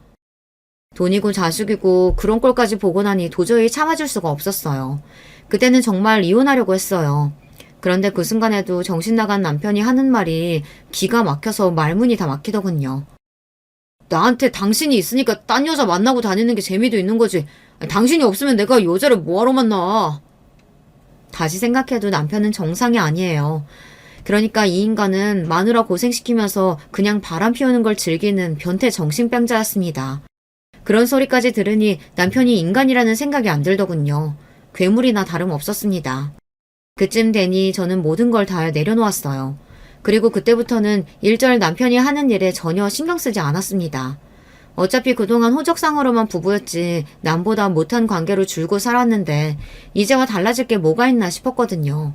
돈이고 자식이고 그런 꼴까지 보고 나니 도저히 참아줄 수가 없었어요. 그때는 정말 이혼하려고 했어요. 그런데 그 순간에도 정신 나간 남편이 하는 말이 기가 막혀서 말문이 다 막히더군요. 나한테 당신이 있으니까 딴 여자 만나고 다니는 게 재미도 있는 거지. 당신이 없으면 내가 여자를 뭐하러 만나. 다시 생각해도 남편은 정상이 아니에요. 그러니까 이 인간은 마누라 고생시키면서 그냥 바람 피우는 걸 즐기는 변태 정신병자였습니다. 그런 소리까지 들으니 남편이 인간이라는 생각이 안 들더군요. 괴물이나 다름없었습니다. 그쯤 되니 저는 모든 걸 다 내려놓았어요. 그리고 그때부터는 일절 남편이 하는 일에 전혀 신경 쓰지 않았습니다. 어차피 그동안 호적상으로만 부부였지 남보다 못한 관계로 줄고 살았는데 이제와 달라질 게 뭐가 있나 싶었거든요.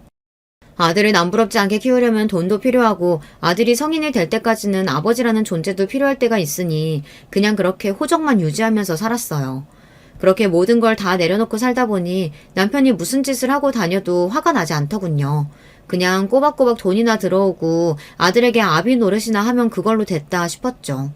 아들을 남부럽지 않게 키우려면 돈도 필요하고 아들이 성인이 될 때까지는 아버지라는 존재도 필요할 때가 있으니 그냥 그렇게 호적만 유지하면서 살았어요. 그렇게 모든 걸 다 내려놓고 살다 보니 남편이 무슨 짓을 하고 다녀도 화가 나지 않더군요. 그냥 꼬박꼬박 돈이나 들어오고 아들에게 아비 노릇이나 하면 그걸로 됐다 싶었죠.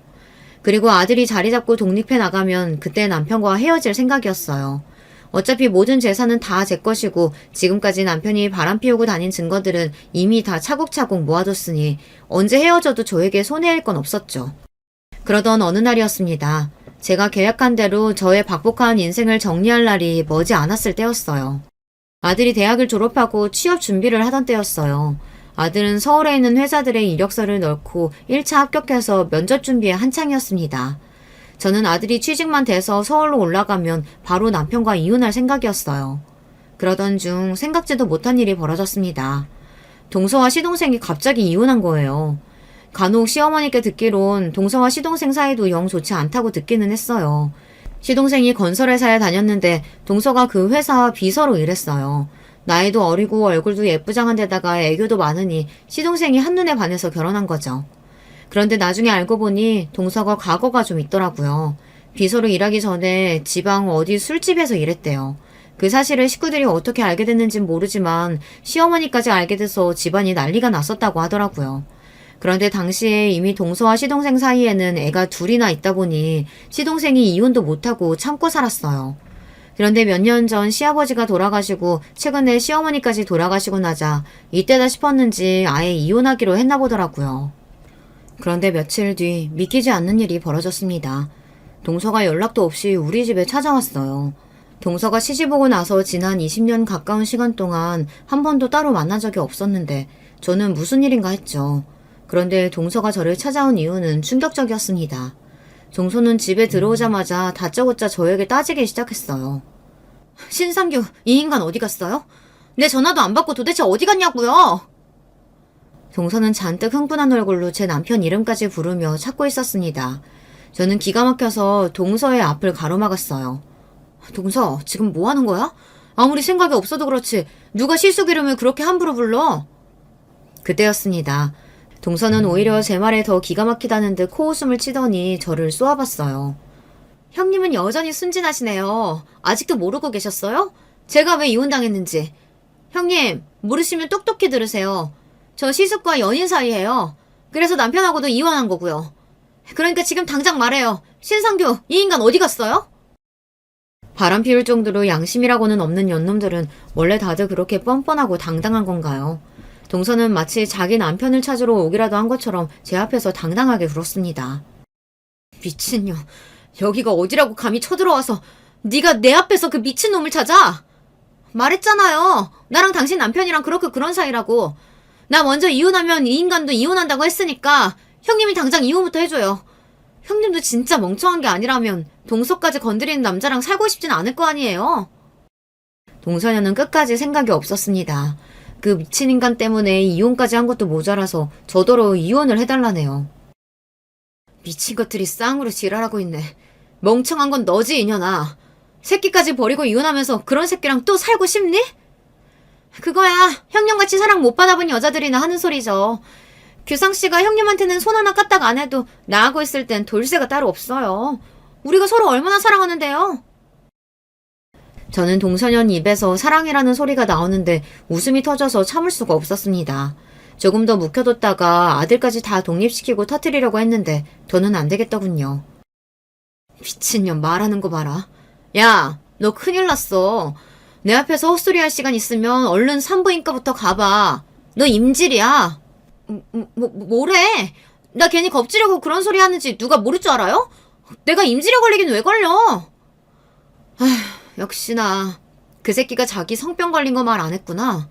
그리고 아들이 자리 잡고 독립해 나가면 그때 남편과 헤어질 생각이었어요. 어차피 모든 재산은 다 제 것이고 지금까지 남편이 바람 피우고 다닌 증거들은 이미 다 차곡차곡 모아뒀으니 언제 헤어져도 저에게 손해일 건 없었죠. 그러던 어느 날이었습니다. 제가 계약한 대로 저의 박복한 인생을 정리할 날이 머지 않았을 때였어요. 아들이 대학을 졸업하고 취업 준비를 하던 때였어요. 아들은 서울에 있는 회사들의 이력서를 넣고 1차 합격해서 면접 준비에 한창이었습니다. 저는 아들이 취직만 돼서 서울로 올라가면 바로 남편과 이혼할 생각이었어요. 그러던 중 생각지도 못한 일이 벌어졌습니다. 동서와 시동생이 갑자기 이혼한 거예요. 간혹 시어머니께 듣기론 동서와 시동생 사이도 영 좋지 않다고 듣기는 했어요. 시동생이 건설회사에 다녔는데 동서가 그 회사 비서로 일했어요. 나이도 어리고 얼굴도 예쁘장한 데다가 애교도 많으니 시동생이 한눈에 반해서 결혼한 거죠. 그런데 나중에 알고 보니 동서가 과거가 좀 있더라고요. 비서로 일하기 전에 지방 어디 술집에서 일했대요. 그 사실을 식구들이 어떻게 알게 됐는진 모르지만 시어머니까지 알게 돼서 집안이 난리가 났었다고 하더라고요. 그런데 당시에 이미 동서와 시동생 사이에는 애가 둘이나 있다 보니 시동생이 이혼도 못하고 참고 살았어요. 그런데 몇 년 전 시아버지가 돌아가시고 최근에 시어머니까지 돌아가시고 나자 이때다 싶었는지 아예 이혼하기로 했나 보더라고요. 그런데 며칠 뒤 믿기지 않는 일이 벌어졌습니다. 동서가 연락도 없이 우리 집에 찾아왔어요. 동서가 시집 오고 나서 지난 20년 가까운 시간 동안 한 번도 따로 만난 적이 없었는데 저는 무슨 일인가 했죠. 그런데 동서가 저를 찾아온 이유는 충격적이었습니다. 동서는 집에 들어오자마자 다짜고짜 저에게 따지기 시작했어요. 신상규, 이 인간 어디 갔어요? 내 전화도 안 받고 도대체 어디 갔냐고요? 동서는 잔뜩 흥분한 얼굴로 제 남편 이름까지 부르며 찾고 있었습니다. 저는 기가 막혀서 동서의 앞을 가로막았어요. 동서, 지금 뭐 하는 거야? 아무리 생각이 없어도 그렇지 누가 시숙 이름을 그렇게 함부로 불러? 그때였습니다. 동서는 오히려 제 말에 더 기가 막히다는 듯 코웃음을 치더니 저를 쏘아봤어요. 형님은 여전히 순진하시네요. 아직도 모르고 계셨어요? 제가 왜 이혼당했는지. 형님, 모르시면 똑똑히 들으세요. 저 시숙과 연인 사이예요. 그래서 남편하고도 이혼한 거고요. 그러니까 지금 당장 말해요. 신상규, 이 인간 어디 갔어요? 바람 피울 정도로 양심이라고는 없는 연놈들은 원래 다들 그렇게 뻔뻔하고 당당한 건가요? 동서는 마치 자기 남편을 찾으러 오기라도 한 것처럼 제 앞에서 당당하게 굴었습니다. 미친년, 여기가 어디라고 감히 쳐들어와서 네가 내 앞에서 그 미친놈을 찾아? 말했잖아요. 나랑 당신 남편이랑 그런 사이라고. 나 먼저 이혼하면 이 인간도 이혼한다고 했으니까 형님이 당장 이혼부터 해줘요. 형님도 진짜 멍청한 게 아니라면 동서까지 건드리는 남자랑 살고 싶진 않을 거 아니에요. 동서녀는 끝까지 생각이 없었습니다. 그 미친 인간 때문에 이혼까지 한 것도 모자라서 저더러 이혼을 해달라네요. 미친 것들이 쌍으로 지랄하고 있네. 멍청한 건 너지 이년아. 새끼까지 버리고 이혼하면서 그런 새끼랑 또 살고 싶니? 그거야 형님같이 사랑 못 받아본 여자들이나 하는 소리죠. 규상씨가 형님한테는 손 하나 까딱 안 해도 나하고 있을 땐 돌쇠가 따로 없어요. 우리가 서로 얼마나 사랑하는데요. 저는 동서년 입에서 사랑이라는 소리가 나오는데 웃음이 터져서 참을 수가 없었습니다. 조금 더 묵혀뒀다가 아들까지 다 독립시키고 터뜨리려고 했는데 더는 안 되겠더군요. 미친년 말하는 거 봐라. 야, 너 큰일 났어. 내 앞에서 헛소리할 시간 있으면 얼른 산부인과부터 가봐. 너 임질이야. 뭐래? 나 괜히 겁주려고 그런 소리 하는지 누가 모를 줄 알아요? 내가 임질에 걸리긴 왜 걸려? 아휴, 역시나 그 새끼가 자기 성병 걸린 거 말 안 했구나.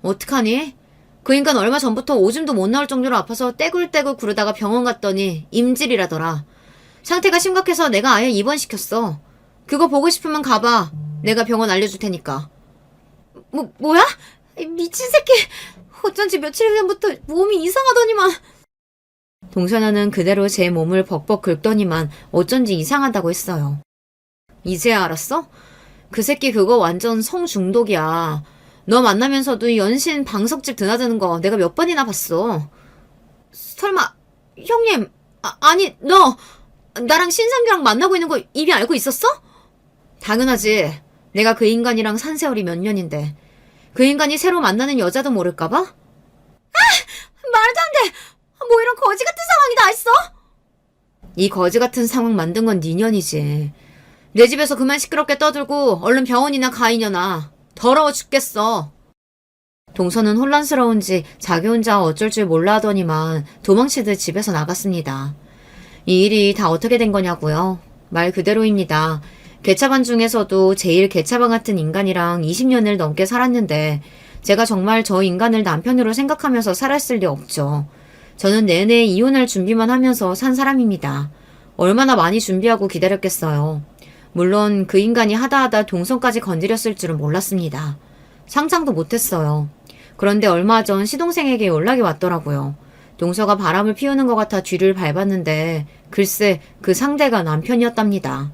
어떡하니? 그 인간 얼마 전부터 오줌도 못 나올 정도로 아파서 떼굴떼굴 구르다가 병원 갔더니 임질이라더라. 상태가 심각해서 내가 아예 입원시켰어. 그거 보고 싶으면 가봐. 내가 병원 알려줄 테니까. 뭐야? 미친 새끼. 어쩐지 며칠 전부터 몸이 이상하더니만. 동서녀는 그대로 제 몸을 벅벅 긁더니만 어쩐지 이상하다고 했어요. 이제야 알았어? 그 새끼 그거 완전 성중독이야. 너 만나면서도 연신 방석집 드나드는 거 내가 몇 번이나 봤어. 설마 형님, 아니 너 나랑 신상규랑 만나고 있는 거 이미 알고 있었어? 당연하지. 내가 그 인간이랑 산 세월이 몇 년인데 그 인간이 새로 만나는 여자도 모를까봐? 말도 안 돼. 뭐 이런 거지 같은 상황이 다 있어? 이 거지 같은 상황 만든 건 네 년이지. 내 집에서 그만 시끄럽게 떠들고 얼른 병원이나 가 이년아. 더러워 죽겠어. 동서는 혼란스러운지 자기 혼자 어쩔 줄 몰라 하더니만 도망치듯 집에서 나갔습니다. 이 일이 다 어떻게 된 거냐고요? 말 그대로입니다. 개차반 중에서도 제일 개차반 같은 인간이랑 20년을 넘게 살았는데 제가 정말 저 인간을 남편으로 생각하면서 살았을 리 없죠. 저는 내내 이혼할 준비만 하면서 산 사람입니다. 얼마나 많이 준비하고 기다렸겠어요. 물론 그 인간이 하다하다 동성까지 건드렸을 줄은 몰랐습니다. 상상도 못했어요. 그런데 얼마 전 시동생에게 연락이 왔더라고요. 동서가 바람을 피우는 것 같아 뒤를 밟았는데 글쎄 그 상대가 남편이었답니다.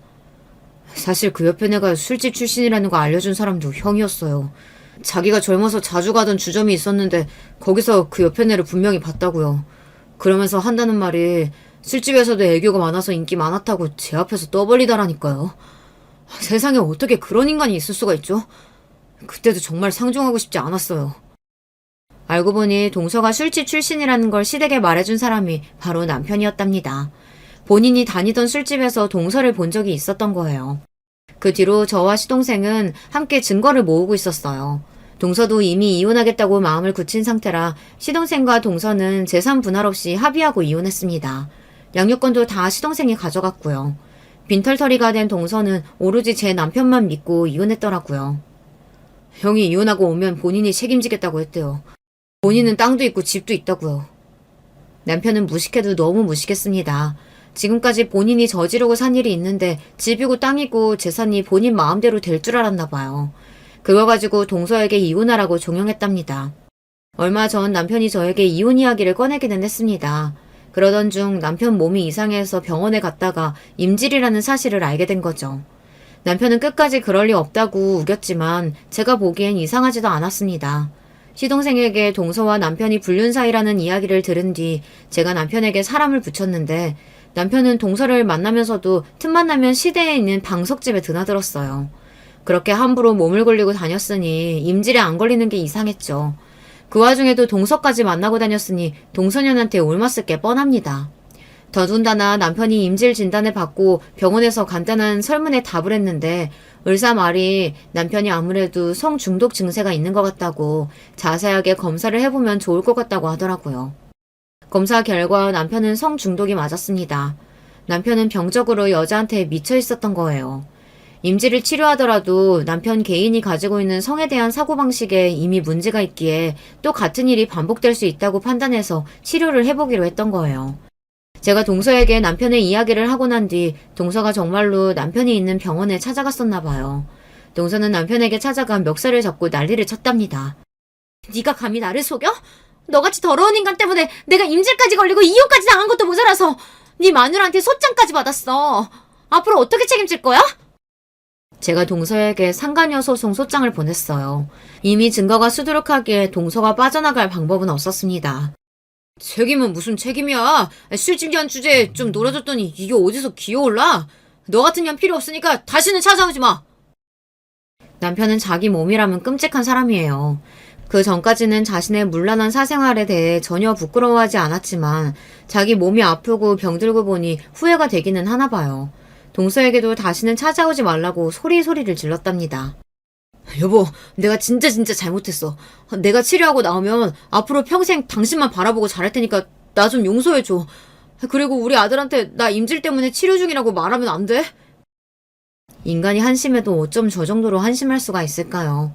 사실 그 옆에 내가 술집 출신이라는 거 알려준 사람도 형이었어요. 자기가 젊어서 자주 가던 주점이 있었는데 거기서 그 옆에 애를 분명히 봤다고요. 그러면서 한다는 말이 술집에서도 애교가 많아서 인기 많았다고 제 앞에서 떠벌리다라니까요. 세상에 어떻게 그런 인간이 있을 수가 있죠? 그때도 정말 상종하고 싶지 않았어요. 알고 보니 동서가 술집 출신이라는 걸 시댁에 말해준 사람이 바로 남편이었답니다. 본인이 다니던 술집에서 동서를 본 적이 있었던 거예요. 그 뒤로 저와 시동생은 함께 증거를 모으고 있었어요. 동서도 이미 이혼하겠다고 마음을 굳힌 상태라 시동생과 동서는 재산 분할 없이 합의하고 이혼했습니다. 양육권도 다 시동생이 가져갔고요. 빈털터리가 된 동서는 오로지 제 남편만 믿고 이혼했더라고요. 형이 이혼하고 오면 본인이 책임지겠다고 했대요. 본인은 땅도 있고 집도 있다고요. 남편은 무식해도 너무 무식했습니다. 지금까지 본인이 저지르고 산 일이 있는데 집이고 땅이고 재산이 본인 마음대로 될 줄 알았나 봐요. 그거 가지고 동서에게 이혼하라고 종용했답니다. 얼마 전 남편이 저에게 이혼 이야기를 꺼내기는 했습니다. 그러던 중 남편 몸이 이상해서 병원에 갔다가 임질이라는 사실을 알게 된 거죠. 남편은 끝까지 그럴 리 없다고 우겼지만 제가 보기엔 이상하지도 않았습니다. 시동생에게 동서와 남편이 불륜 사이라는 이야기를 들은 뒤 제가 남편에게 사람을 붙였는데 남편은 동서를 만나면서도 틈만 나면 시내에 있는 방석집에 드나들었어요. 그렇게 함부로 몸을 걸리고 다녔으니 임질에 안 걸리는 게 이상했죠. 그 와중에도 동서까지 만나고 다녔으니 동서년한테 옮았을 게 뻔합니다. 더군다나 남편이 임질 진단을 받고 병원에서 간단한 설문에 답을 했는데 의사 말이 남편이 아무래도 성중독 증세가 있는 것 같다고 자세하게 검사를 해보면 좋을 것 같다고 하더라고요. 검사 결과 남편은 성중독이 맞았습니다. 남편은 병적으로 여자한테 미쳐 있었던 거예요. 임질을 치료하더라도 남편 개인이 가지고 있는 성에 대한 사고방식에 이미 문제가 있기에 또 같은 일이 반복될 수 있다고 판단해서 치료를 해보기로 했던 거예요. 제가 동서에게 남편의 이야기를 하고 난 뒤 동서가 정말로 남편이 있는 병원에 찾아갔었나 봐요. 동서는 남편에게 찾아가 멱살을 잡고 난리를 쳤답니다. 네가 감히 나를 속여? 너같이 더러운 인간 때문에 내가 임질까지 걸리고 이혼까지 당한 것도 모자라서 네 마누라한테 소장까지 받았어. 앞으로 어떻게 책임질 거야? 제가 동서에게 상간녀 소송 소장을 보냈어요. 이미 증거가 수두룩하기에 동서가 빠져나갈 방법은 없었습니다. 책임은 무슨 책임이야. 실직한 주제에 좀 놀아줬더니 이게 어디서 기어올라? 너 같은 년 필요 없으니까 다시는 찾아오지 마. 남편은 자기 몸이라면 끔찍한 사람이에요. 그 전까지는 자신의 문란한 사생활에 대해 전혀 부끄러워하지 않았지만 자기 몸이 아프고 병들고 보니 후회가 되기는 하나 봐요. 동서에게도 다시는 찾아오지 말라고 소리를 질렀답니다. 여보, 내가 진짜 잘못했어. 내가 치료하고 나오면 앞으로 평생 당신만 바라보고 잘할 테니까 나 좀 용서해줘. 그리고 우리 아들한테 나 임질 때문에 치료 중이라고 말하면 안 돼? 인간이 한심해도 어쩜 저 정도로 한심할 수가 있을까요?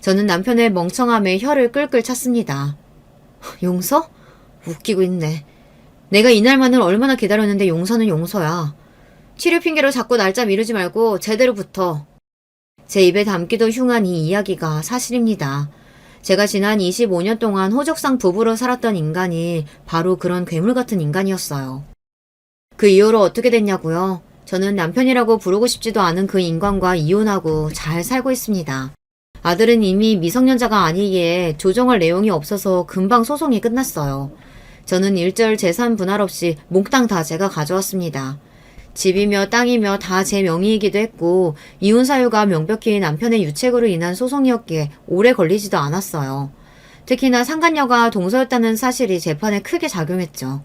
저는 남편의 멍청함에 혀를 끌끌 찼습니다. 용서? 웃기고 있네. 내가 이날만을 얼마나 기다렸는데 용서는 용서야. 치료 핑계로 자꾸 날짜 미루지 말고 제대로 붙어. 제 입에 담기도 흉한 이 이야기가 사실입니다. 제가 지난 25년 동안 호적상 부부로 살았던 인간이 바로 그런 괴물 같은 인간이었어요. 그 이후로 어떻게 됐냐고요? 저는 남편이라고 부르고 싶지도 않은 그 인간과 이혼하고 잘 살고 있습니다. 아들은 이미 미성년자가 아니기에 조정할 내용이 없어서 금방 소송이 끝났어요. 저는 일절 재산 분할 없이 몽땅 다 제가 가져왔습니다. 집이며 땅이며 다 제 명의이기도 했고 이혼 사유가 명백히 남편의 유책으로 인한 소송이었기에 오래 걸리지도 않았어요. 특히나 상간녀가 동서였다는 사실이 재판에 크게 작용했죠.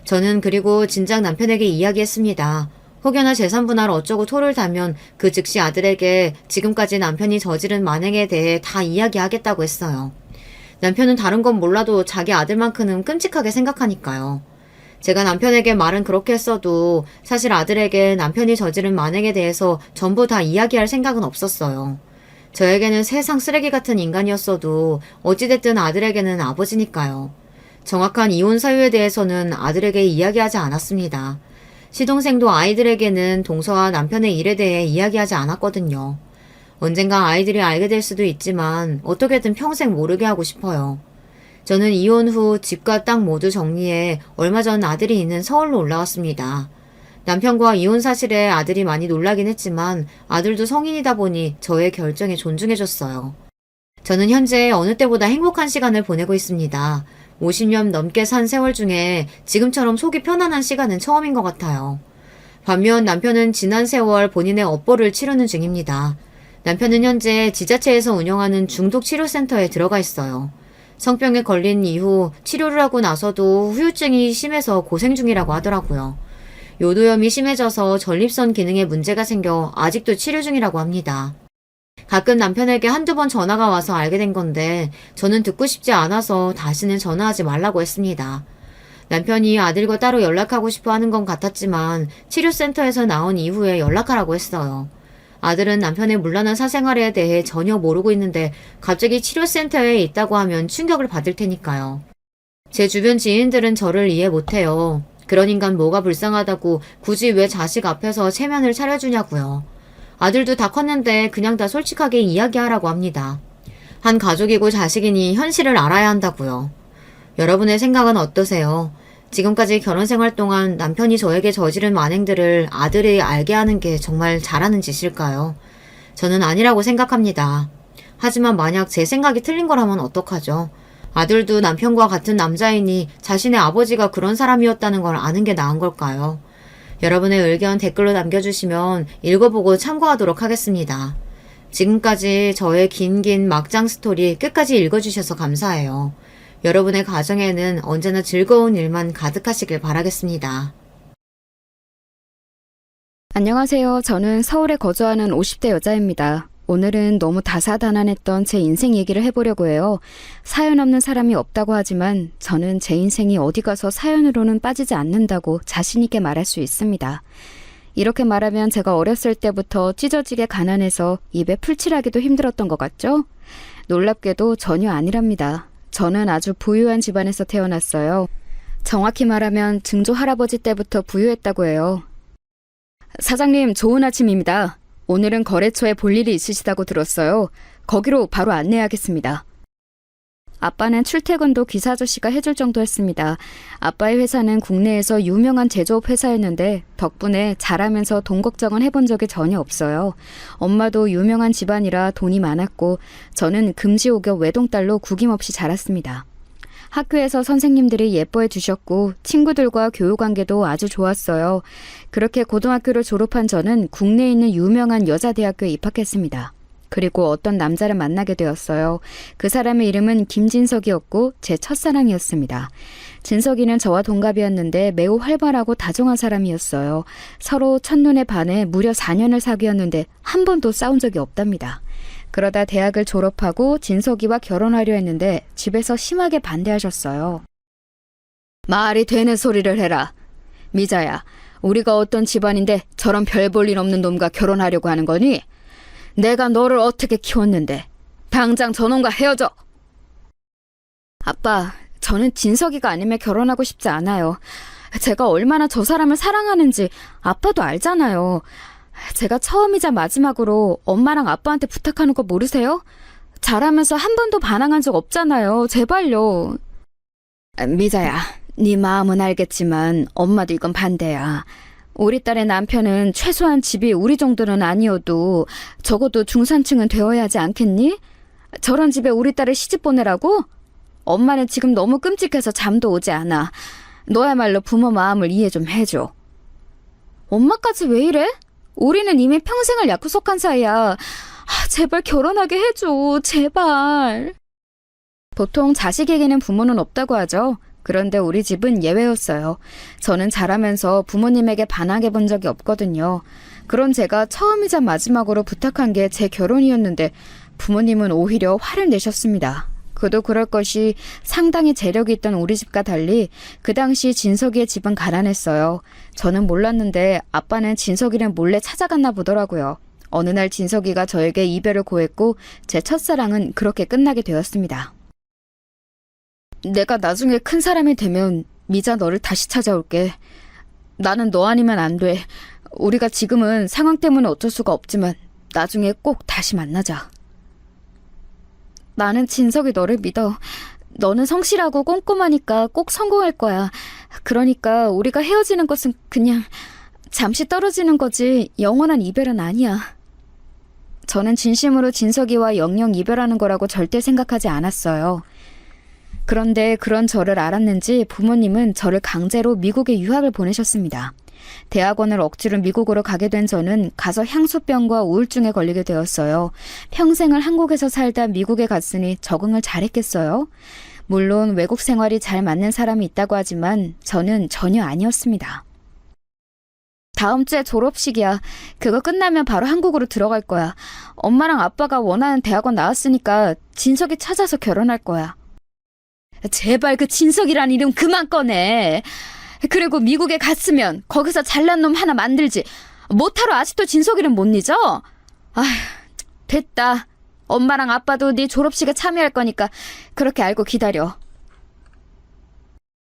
저는 그리고 진작 남편에게 이야기했습니다. 혹여나 재산 분할 어쩌고 토를 달면 그 즉시 아들에게 지금까지 남편이 저지른 만행에 대해 다 이야기하겠다고 했어요. 남편은 다른 건 몰라도 자기 아들만큼은 끔찍하게 생각하니까요. 제가 남편에게 말은 그렇게 했어도 사실 아들에게 남편이 저지른 만행에 대해서 전부 다 이야기할 생각은 없었어요. 저에게는 세상 쓰레기 같은 인간이었어도 어찌됐든 아들에게는 아버지니까요. 정확한 이혼 사유에 대해서는 아들에게 이야기하지 않았습니다. 시동생도 아이들에게는 동서와 남편의 일에 대해 이야기하지 않았거든요. 언젠가 아이들이 알게 될 수도 있지만 어떻게든 평생 모르게 하고 싶어요. 저는 이혼 후 집과 땅 모두 정리해 얼마 전 아들이 있는 서울로 올라왔습니다. 남편과 이혼 사실에 아들이 많이 놀라긴 했지만 아들도 성인이다 보니 저의 결정에 존중해줬어요. 저는 현재 어느 때보다 행복한 시간을 보내고 있습니다. 50년 넘게 산 세월 중에 지금처럼 속이 편안한 시간은 처음인 것 같아요. 반면 남편은 지난 세월 본인의 업보를 치르는 중입니다. 남편은 현재 지자체에서 운영하는 중독치료센터에 들어가 있어요. 성병에 걸린 이후 치료를 하고 나서도 후유증이 심해서 고생 중이라고 하더라고요. 요도염이 심해져서 전립선 기능에 문제가 생겨 아직도 치료 중이라고 합니다. 가끔 남편에게 한두 번 전화가 와서 알게 된 건데 저는 듣고 싶지 않아서 다시는 전화하지 말라고 했습니다. 남편이 아들과 따로 연락하고 싶어 하는 건 같았지만 치료센터에서 나온 이후에 연락하라고 했어요. 아들은 남편의 문란한 사생활에 대해 전혀 모르고 있는데 갑자기 치료센터에 있다고 하면 충격을 받을 테니까요. 제 주변 지인들은 저를 이해 못해요. 그런 인간 뭐가 불쌍하다고 굳이 왜 자식 앞에서 체면을 차려주냐고요. 아들도 다 컸는데 그냥 다 솔직하게 이야기하라고 합니다. 한 가족이고 자식이니 현실을 알아야 한다고요. 여러분의 생각은 어떠세요? 지금까지 결혼 생활 동안 남편이 저에게 저지른 만행들을 아들이 알게 하는 게 정말 잘하는 짓일까요? 저는 아니라고 생각합니다. 하지만 만약 제 생각이 틀린 거라면 어떡하죠? 아들도 남편과 같은 남자이니 자신의 아버지가 그런 사람이었다는 걸 아는 게 나은 걸까요? 여러분의 의견 댓글로 남겨주시면 읽어보고 참고하도록 하겠습니다. 지금까지 저의 긴 막장 스토리 끝까지 읽어주셔서 감사해요. 여러분의 가정에는 언제나 즐거운 일만 가득하시길 바라겠습니다. 안녕하세요. 저는 서울에 거주하는 50대 여자입니다. 오늘은 너무 다사다난했던 제 인생 얘기를 해보려고 해요. 사연 없는 사람이 없다고 하지만 저는 제 인생이 어디 가서 사연으로는 빠지지 않는다고 자신 있게 말할 수 있습니다. 이렇게 말하면 제가 어렸을 때부터 찢어지게 가난해서 입에 풀칠하기도 힘들었던 것 같죠? 놀랍게도 전혀 아니랍니다. 저는 아주 부유한 집안에서 태어났어요. 정확히 말하면 증조 할아버지 때부터 부유했다고 해요. 사장님, 좋은 아침입니다. 오늘은 거래처에 볼 일이 있으시다고 들었어요. 거기로 바로 안내하겠습니다. 아빠는 출퇴근도 기사 아저씨가 해줄 정도였습니다. 아빠의 회사는 국내에서 유명한 제조업 회사였는데 덕분에 잘하면서 돈 걱정은 해본 적이 전혀 없어요. 엄마도 유명한 집안이라 돈이 많았고 저는 금지옥역 외동딸로 구김없이 자랐습니다. 학교에서 선생님들이 예뻐해 주셨고 친구들과 교육관계도 아주 좋았어요. 그렇게 고등학교를 졸업한 저는 국내에 있는 유명한 여자대학교에 입학했습니다. 그리고 어떤 남자를 만나게 되었어요. 그 사람의 이름은 김진석이었고 제 첫사랑이었습니다. 진석이는 저와 동갑이었는데 매우 활발하고 다정한 사람이었어요. 서로 첫눈에 반해 무려 4년을 사귀었는데 한 번도 싸운 적이 없답니다. 그러다 대학을 졸업하고 진석이와 결혼하려 했는데 집에서 심하게 반대하셨어요. 말이 되는 소리를 해라. 미자야, 우리가 어떤 집안인데 저런 별 볼 일 없는 놈과 결혼하려고 하는 거니? 내가 너를 어떻게 키웠는데 당장 저놈과 헤어져. 아빠, 저는 진석이가 아니면 결혼하고 싶지 않아요. 제가 얼마나 저 사람을 사랑하는지 아빠도 알잖아요. 제가 처음이자 마지막으로 엄마랑 아빠한테 부탁하는 거 모르세요? 잘하면서 한 번도 반항한 적 없잖아요. 제발요. 미자야, 네 마음은 알겠지만 엄마도 이건 반대야. 우리 딸의 남편은 최소한 집이 우리 정도는 아니어도 적어도 중산층은 되어야 하지 않겠니? 저런 집에 우리 딸을 시집 보내라고? 엄마는 지금 너무 끔찍해서 잠도 오지 않아. 너야말로 부모 마음을 이해 좀 해줘. 엄마까지 왜 이래? 우리는 이미 평생을 약속한 사이야. 제발 결혼하게 해줘. 제발. 보통 자식에게는 부모는 없다고 하죠. 그런데 우리 집은 예외였어요. 저는 자라면서 부모님에게 반항해 본 적이 없거든요. 그런 제가 처음이자 마지막으로 부탁한 게 제 결혼이었는데 부모님은 오히려 화를 내셨습니다. 그도 그럴 것이 상당히 재력이 있던 우리 집과 달리 그 당시 진석이의 집은 가난했어요. 저는 몰랐는데 아빠는 진석이를 몰래 찾아갔나 보더라고요. 어느 날 진석이가 저에게 이별을 고했고 제 첫사랑은 그렇게 끝나게 되었습니다. 내가 나중에 큰 사람이 되면 미자 너를 다시 찾아올게. 나는 너 아니면 안 돼. 우리가 지금은 상황 때문에 어쩔 수가 없지만 나중에 꼭 다시 만나자. 나는 진석이 너를 믿어. 너는 성실하고 꼼꼼하니까 꼭 성공할 거야. 그러니까 우리가 헤어지는 것은 그냥 잠시 떨어지는 거지 영원한 이별은 아니야. 저는 진심으로 진석이와 영영 이별하는 거라고 절대 생각하지 않았어요. 그런데 그런 저를 알았는지 부모님은 저를 강제로 미국에 유학을 보내셨습니다. 대학원을 억지로 미국으로 가게 된 저는 가서 향수병과 우울증에 걸리게 되었어요. 평생을 한국에서 살다 미국에 갔으니 적응을 잘했겠어요? 물론 외국 생활이 잘 맞는 사람이 있다고 하지만 저는 전혀 아니었습니다. 다음 주에 졸업식이야. 그거 끝나면 바로 한국으로 들어갈 거야. 엄마랑 아빠가 원하는 대학원 나왔으니까 진석이 찾아서 결혼할 거야. 제발 그 진석이란 이름 그만 꺼내. 그리고 미국에 갔으면 거기서 잘난 놈 하나 만들지. 못하러 아직도 진석이를 못 잊어? 아휴, 됐다. 엄마랑 아빠도 네 졸업식에 참여할 거니까 그렇게 알고 기다려.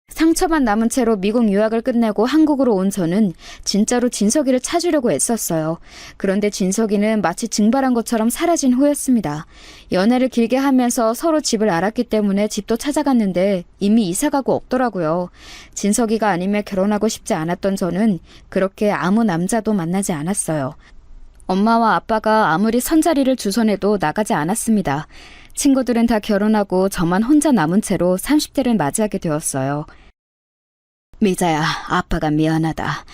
상처만 남은 채로 미국 유학을 끝내고 한국으로 온 저는 진짜로 진석이를 찾으려고 애썼어요. 그런데 진석이는 마치 증발한 것처럼 사라진 후였습니다. 연애를 길게 하면서 서로 집을 알았기 때문에 집도 찾아갔는데 이미 이사가고 없더라고요. 진석이가 아니면 결혼하고 싶지 않았던 저는 그렇게 아무 남자도 만나지 않았어요. 엄마와 아빠가 아무리 선자리를 주선해도 나가지 않았습니다. 친구들은 다 결혼하고 저만 혼자 남은 채로 30대를 맞이하게 되었어요. 미자야, 아빠가 미안하다.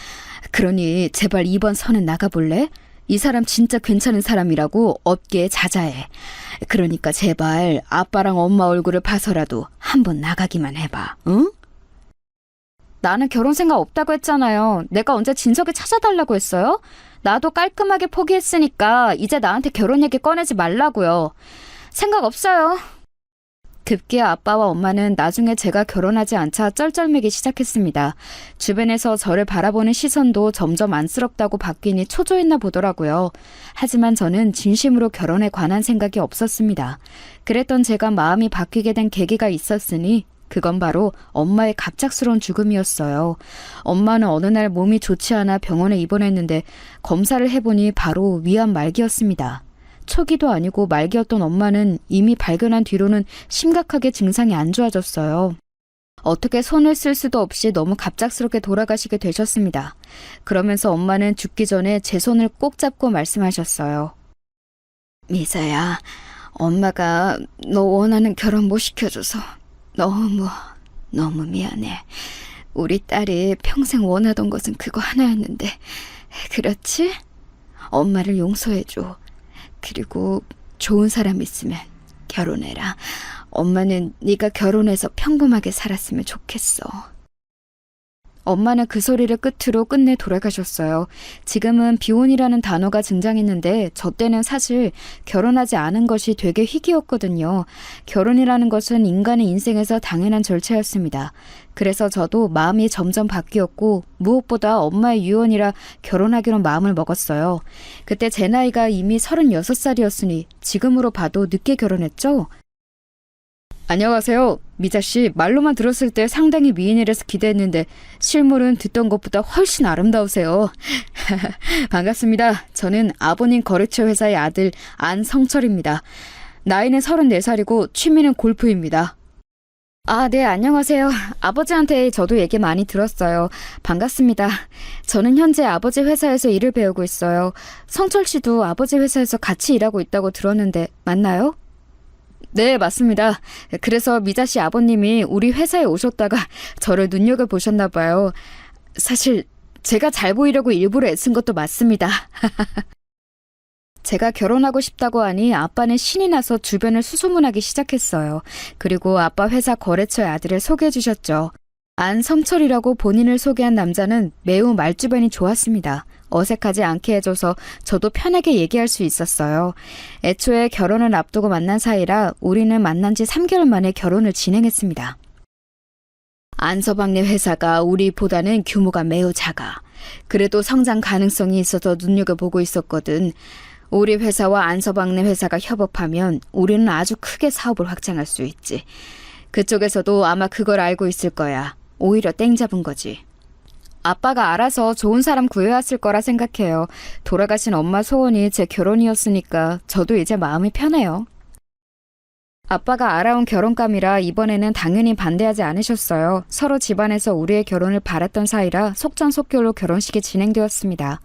그러니 제발 이번 선은 나가볼래? 이 사람 진짜 괜찮은 사람이라고 업계에 자자해. 그러니까 제발 아빠랑 엄마 얼굴을 봐서라도 한번 나가기만 해봐, 응? 나는 결혼 생각 없다고 했잖아요. 내가 언제 진석이 찾아달라고 했어요? 나도 깔끔하게 포기했으니까 이제 나한테 결혼 얘기 꺼내지 말라고요. 생각 없어요. 급기야 아빠와 엄마는 나중에 제가 결혼하지 않자 쩔쩔매기 시작했습니다. 주변에서 저를 바라보는 시선도 점점 안쓰럽다고 바뀌니 초조했나 보더라고요. 하지만 저는 진심으로 결혼에 관한 생각이 없었습니다. 그랬던 제가 마음이 바뀌게 된 계기가 있었으니 그건 바로 엄마의 갑작스러운 죽음이었어요. 엄마는 어느 날 몸이 좋지 않아 병원에 입원했는데 검사를 해보니 바로 위암 말기였습니다. 초기도 아니고 말기였던 엄마는 이미 발견한 뒤로는 심각하게 증상이 안 좋아졌어요. 어떻게 손을 쓸 수도 없이 너무 갑작스럽게 돌아가시게 되셨습니다. 그러면서 엄마는 죽기 전에 제 손을 꼭 잡고 말씀하셨어요. 미사야, 엄마가 너 원하는 결혼 못 시켜줘서 너무 미안해. 우리 딸이 평생 원하던 것은 그거 하나였는데, 그렇지? 엄마를 용서해줘. 그리고 좋은 사람 있으면 결혼해라. 엄마는 네가 결혼해서 평범하게 살았으면 좋겠어. 엄마는 그 소리를 끝으로 끝내 돌아가셨어요. 지금은 비혼이라는 단어가 등장했는데 저 때는 사실 결혼하지 않은 것이 되게 희귀였거든요. 결혼이라는 것은 인간의 인생에서 당연한 절차였습니다. 그래서 저도 마음이 점점 바뀌었고 무엇보다 엄마의 유언이라 결혼하기로 마음을 먹었어요. 그때 제 나이가 이미 36살이었으니 지금으로 봐도 늦게 결혼했죠? 안녕하세요. 미자씨, 말로만 들었을 때 상당히 미인이라서 기대했는데 실물은 듣던 것보다 훨씬 아름다우세요. 반갑습니다. 저는 아버님 거래처 회사의 아들 안성철입니다. 나이는 34살이고 취미는 골프입니다. 아, 네, 안녕하세요. 아버지한테 저도 얘기 많이 들었어요. 반갑습니다. 저는 현재 아버지 회사에서 일을 배우고 있어요. 성철 씨도 아버지 회사에서 같이 일하고 있다고 들었는데 맞나요? 네, 맞습니다. 그래서 미자 씨 아버님이 우리 회사에 오셨다가 저를 눈여겨보셨나 봐요. 사실 제가 잘 보이려고 일부러 애쓴 것도 맞습니다. 제가 결혼하고 싶다고 하니 아빠는 신이 나서 주변을 수소문하기 시작했어요. 그리고 아빠 회사 거래처의 아들을 소개해 주셨죠. 안성철이라고 본인을 소개한 남자는 매우 말주변이 좋았습니다. 어색하지 않게 해줘서 저도 편하게 얘기할 수 있었어요. 애초에 결혼을 앞두고 만난 사이라 우리는 만난 지 3개월 만에 결혼을 진행했습니다. 안서방네 회사가 우리보다는 규모가 매우 작아. 그래도 성장 가능성이 있어서 눈여겨보고 있었거든. 우리 회사와 안서방네 회사가 협업하면 우리는 아주 크게 사업을 확장할 수 있지. 그쪽에서도 아마 그걸 알고 있을 거야. 오히려 땡 잡은 거지. 아빠가 알아서 좋은 사람 구해왔을 거라 생각해요. 돌아가신 엄마 소원이 제 결혼이었으니까 저도 이제 마음이 편해요. 아빠가 알아온 결혼감이라 이번에는 당연히 반대하지 않으셨어요. 서로 집안에서 우리의 결혼을 바랐던 사이라 속전속결로 결혼식이 진행되었습니다.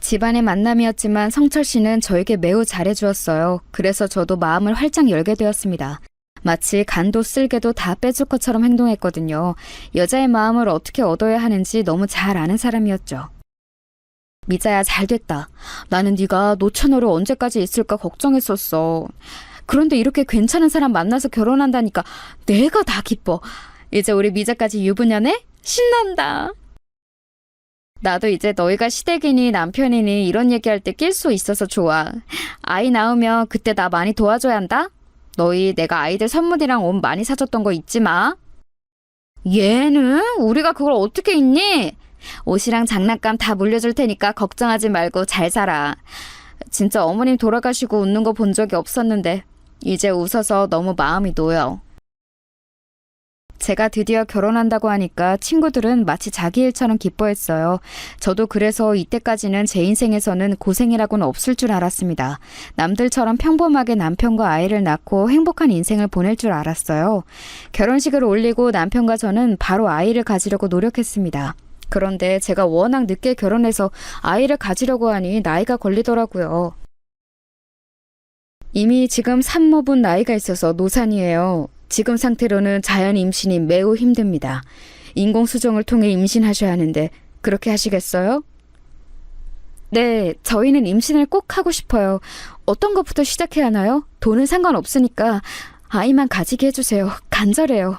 집안의 만남이었지만 성철 씨는 저에게 매우 잘해주었어요. 그래서 저도 마음을 활짝 열게 되었습니다. 마치 간도 쓸개도 다 빼줄 것처럼 행동했거든요. 여자의 마음을 어떻게 얻어야 하는지 너무 잘 아는 사람이었죠. 미자야, 잘됐다. 나는 네가 노처녀로 언제까지 있을까 걱정했었어. 그런데 이렇게 괜찮은 사람 만나서 결혼한다니까 내가 다 기뻐. 이제 우리 미자까지 유부녀네? 신난다. 나도 이제 너희가 시댁이니 남편이니 이런 얘기할 때 낄 수 있어서 좋아. 아이 낳으면 그때 나 많이 도와줘야 한다? 너희 내가 아이들 선물이랑 옷 많이 사줬던 거 잊지 마. 얘는? 우리가 그걸 어떻게 잊니? 옷이랑 장난감 다 물려줄 테니까 걱정하지 말고 잘 살아. 진짜 어머님 돌아가시고 웃는 거 본 적이 없었는데 이제 웃어서 너무 마음이 놓여. 제가 드디어 결혼한다고 하니까 친구들은 마치 자기 일처럼 기뻐했어요. 저도 그래서 이때까지는 제 인생에서는 고생이라고는 없을 줄 알았습니다. 남들처럼 평범하게 남편과 아이를 낳고 행복한 인생을 보낼 줄 알았어요. 결혼식을 올리고 남편과 저는 바로 아이를 가지려고 노력했습니다. 그런데 제가 워낙 늦게 결혼해서 아이를 가지려고 하니 나이가 걸리더라고요. 이미 지금 산모분 나이가 있어서 노산이에요. 지금 상태로는 자연 임신이 매우 힘듭니다. 인공수정을 통해 임신하셔야 하는데 그렇게 하시겠어요? 네, 저희는 임신을 꼭 하고 싶어요. 어떤 것부터 시작해야 하나요? 돈은 상관없으니까 아이만 가지게 해주세요. 간절해요.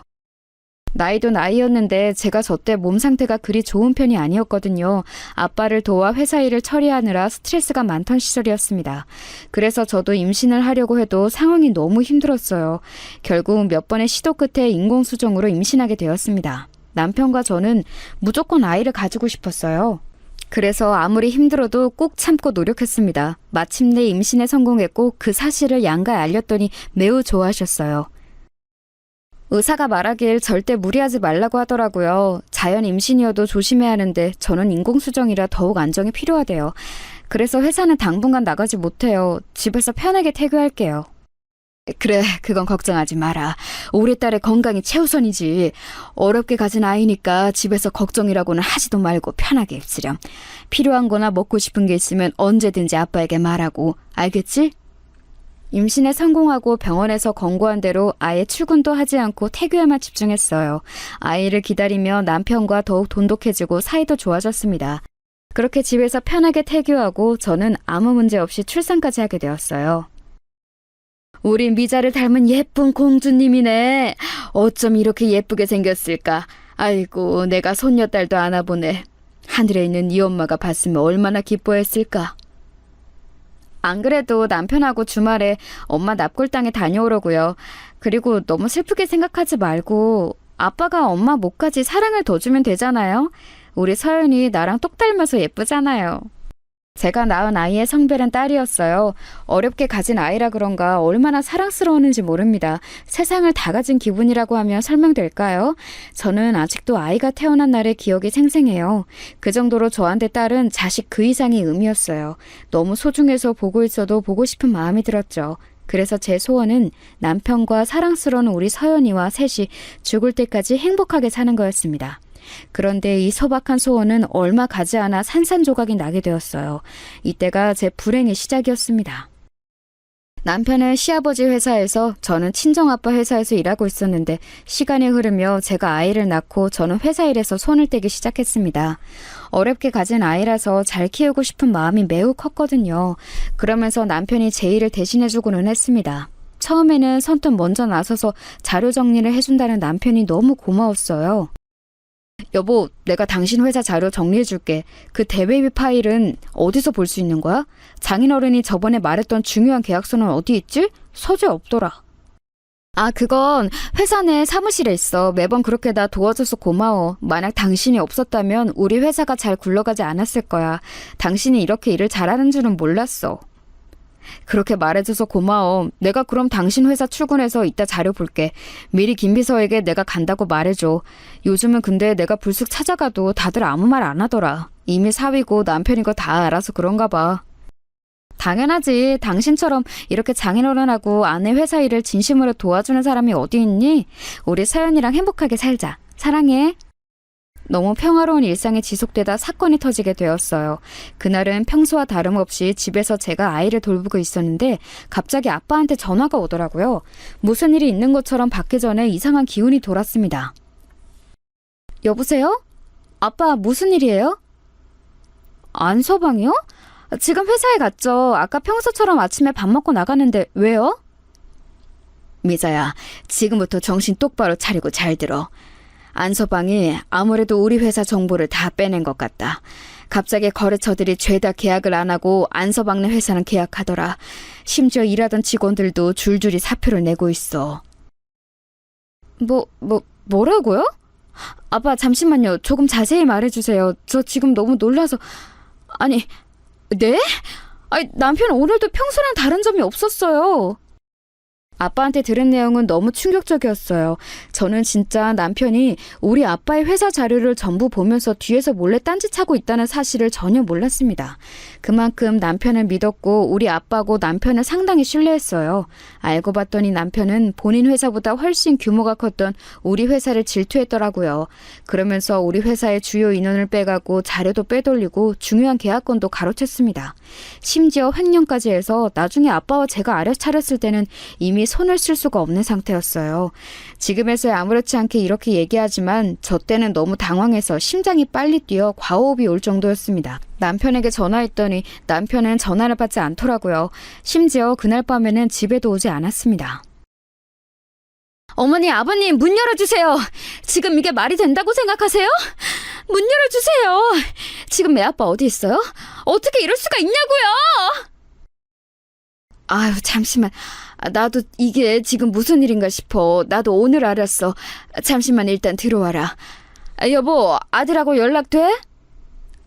나이도 나이였는데 제가 저 때 몸 상태가 그리 좋은 편이 아니었거든요. 아빠를 도와 회사 일을 처리하느라 스트레스가 많던 시절이었습니다. 그래서 저도 임신을 하려고 해도 상황이 너무 힘들었어요. 결국 몇 번의 시도 끝에 인공수정으로 임신하게 되었습니다. 남편과 저는 무조건 아이를 가지고 싶었어요. 그래서 아무리 힘들어도 꼭 참고 노력했습니다. 마침내 임신에 성공했고 그 사실을 양가에 알렸더니 매우 좋아하셨어요. 의사가 말하길 절대 무리하지 말라고 하더라고요. 자연 임신이어도 조심해야 하는데 저는 인공수정이라 더욱 안정이 필요하대요. 그래서 회사는 당분간 나가지 못해요. 집에서 편하게 퇴교할게요. 그래, 그건 걱정하지 마라. 우리 딸의 건강이 최우선이지. 어렵게 가진 아이니까 집에서 걱정이라고는 하지도 말고 편하게 있으렴. 필요한 거나 먹고 싶은 게 있으면 언제든지 아빠에게 말하고. 알겠지? 임신에 성공하고 병원에서 권고한 대로 아예 출근도 하지 않고 태교에만 집중했어요. 아이를 기다리며 남편과 더욱 돈독해지고 사이도 좋아졌습니다. 그렇게 집에서 편하게 태교하고 저는 아무 문제 없이 출산까지 하게 되었어요. 우리 미자를 닮은 예쁜 공주님이네. 어쩜 이렇게 예쁘게 생겼을까. 아이고, 내가 손녀딸도 안아보네. 하늘에 있는 이 엄마가 봤으면 얼마나 기뻐했을까. 안 그래도 남편하고 주말에 엄마 납골당에 다녀오려고요. 그리고 너무 슬프게 생각하지 말고 아빠가 엄마 목까지 사랑을 더 주면 되잖아요. 우리 서연이 나랑 똑 닮아서 예쁘잖아요. 제가 낳은 아이의 성별은 딸이었어요. 어렵게 가진 아이라 그런가 얼마나 사랑스러웠는지 모릅니다. 세상을 다 가진 기분이라고 하면 설명될까요? 저는 아직도 아이가 태어난 날의 기억이 생생해요. 그 정도로 저한테 딸은 자식 그 이상의 의미였어요. 너무 소중해서 보고 있어도 보고 싶은 마음이 들었죠. 그래서 제 소원은 남편과 사랑스러운 우리 서연이와 셋이 죽을 때까지 행복하게 사는 거였습니다. 그런데 이 소박한 소원은 얼마 가지 않아 산산조각이 나게 되었어요. 이때가 제 불행의 시작이었습니다. 남편은 시아버지 회사에서 저는 친정아빠 회사에서 일하고 있었는데 시간이 흐르며 제가 아이를 낳고 저는 회사 일에서 손을 떼기 시작했습니다. 어렵게 가진 아이라서 잘 키우고 싶은 마음이 매우 컸거든요. 그러면서 남편이 제 일을 대신해주고는 했습니다. 처음에는 선뜻 먼저 나서서 자료 정리를 해준다는 남편이 너무 고마웠어요. 여보, 내가 당신 회사 자료 정리해줄게. 그 대외비 파일은 어디서 볼 수 있는 거야? 장인어른이 저번에 말했던 중요한 계약서는 어디 있지? 서재 없더라. 아, 그건 회사 내 사무실에 있어. 매번 그렇게 나 도와줘서 고마워. 만약 당신이 없었다면 우리 회사가 잘 굴러가지 않았을 거야. 당신이 이렇게 일을 잘하는 줄은 몰랐어. 그렇게 말해줘서 고마워. 내가 그럼 당신 회사 출근해서 이따 자료 볼게. 미리 김비서에게 내가 간다고 말해줘. 요즘은 근데 내가 불쑥 찾아가도 다들 아무 말 안 하더라. 이미 사위고 남편이고 다 알아서 그런가 봐. 당연하지. 당신처럼 이렇게 장인어른하고 아내 회사 일을 진심으로 도와주는 사람이 어디 있니? 우리 서연이랑 행복하게 살자. 사랑해. 너무 평화로운 일상이 지속되다 사건이 터지게 되었어요. 그날은 평소와 다름없이 집에서 제가 아이를 돌보고 있었는데 갑자기 아빠한테 전화가 오더라고요. 무슨 일이 있는 것처럼 받기 전에 이상한 기운이 돌았습니다. 여보세요? 아빠 무슨 일이에요? 안서방이요? 지금 회사에 갔죠. 아까 평소처럼 아침에 밥 먹고 나갔는데 왜요? 미자야, 지금부터 정신 똑바로 차리고 잘 들어. 안서방이 아무래도 우리 회사 정보를 다 빼낸 것 같다. 갑자기 거래처들이 죄다 계약을 안 하고 안서방네 회사는 계약하더라. 심지어 일하던 직원들도 줄줄이 사표를 내고 있어. 뭐라고요? 아빠 잠시만요. 조금 자세히 말해주세요. 저 지금 너무 놀라서... 아니, 네? 아니, 남편 오늘도 평소랑 다른 점이 없었어요. 아빠한테 들은 내용은 너무 충격적이었어요. 저는 진짜 남편이 우리 아빠의 회사 자료를 전부 보면서 뒤에서 몰래 딴짓하고 있다는 사실을 전혀 몰랐습니다. 그만큼 남편을 믿었고 우리 아빠고 남편을 상당히 신뢰했어요. 알고 봤더니 남편은 본인 회사보다 훨씬 규모가 컸던 우리 회사를 질투했더라고요. 그러면서 우리 회사의 주요 인원을 빼가고 자료도 빼돌리고 중요한 계약건도 가로챘습니다. 심지어 횡령까지 해서 나중에 아빠와 제가 알아차렸을 때는 이미 손을 쓸 수가 없는 상태였어요. 지금에서야 아무렇지 않게 이렇게 얘기하지만 저 때는 너무 당황해서 심장이 빨리 뛰어 과호흡이 올 정도였습니다. 남편에게 전화했더니 남편은 전화를 받지 않더라고요. 심지어 그날 밤에는 집에도 오지 않았습니다. 어머니, 아버님, 문 열어주세요. 지금 이게 말이 된다고 생각하세요? 문 열어주세요. 지금 애 아빠 어디 있어요? 어떻게 이럴 수가 있냐고요? 아유, 잠시만. 나도 이게 지금 무슨 일인가 싶어. 나도 오늘 알았어. 잠시만 일단 들어와라. 여보, 아들하고 연락돼?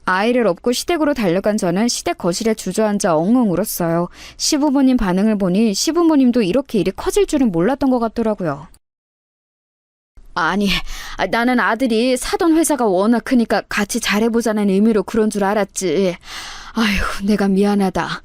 아이를 업고 시댁으로 달려간 저는 시댁 거실에 주저앉아 엉엉 울었어요. 시부모님 반응을 보니 시부모님도 이렇게 일이 커질 줄은 몰랐던 것 같더라고요. 아니, 나는 아들이 사돈 회사가 워낙 크니까 같이 잘해보자는 의미로 그런 줄 알았지. 아휴, 내가 미안하다.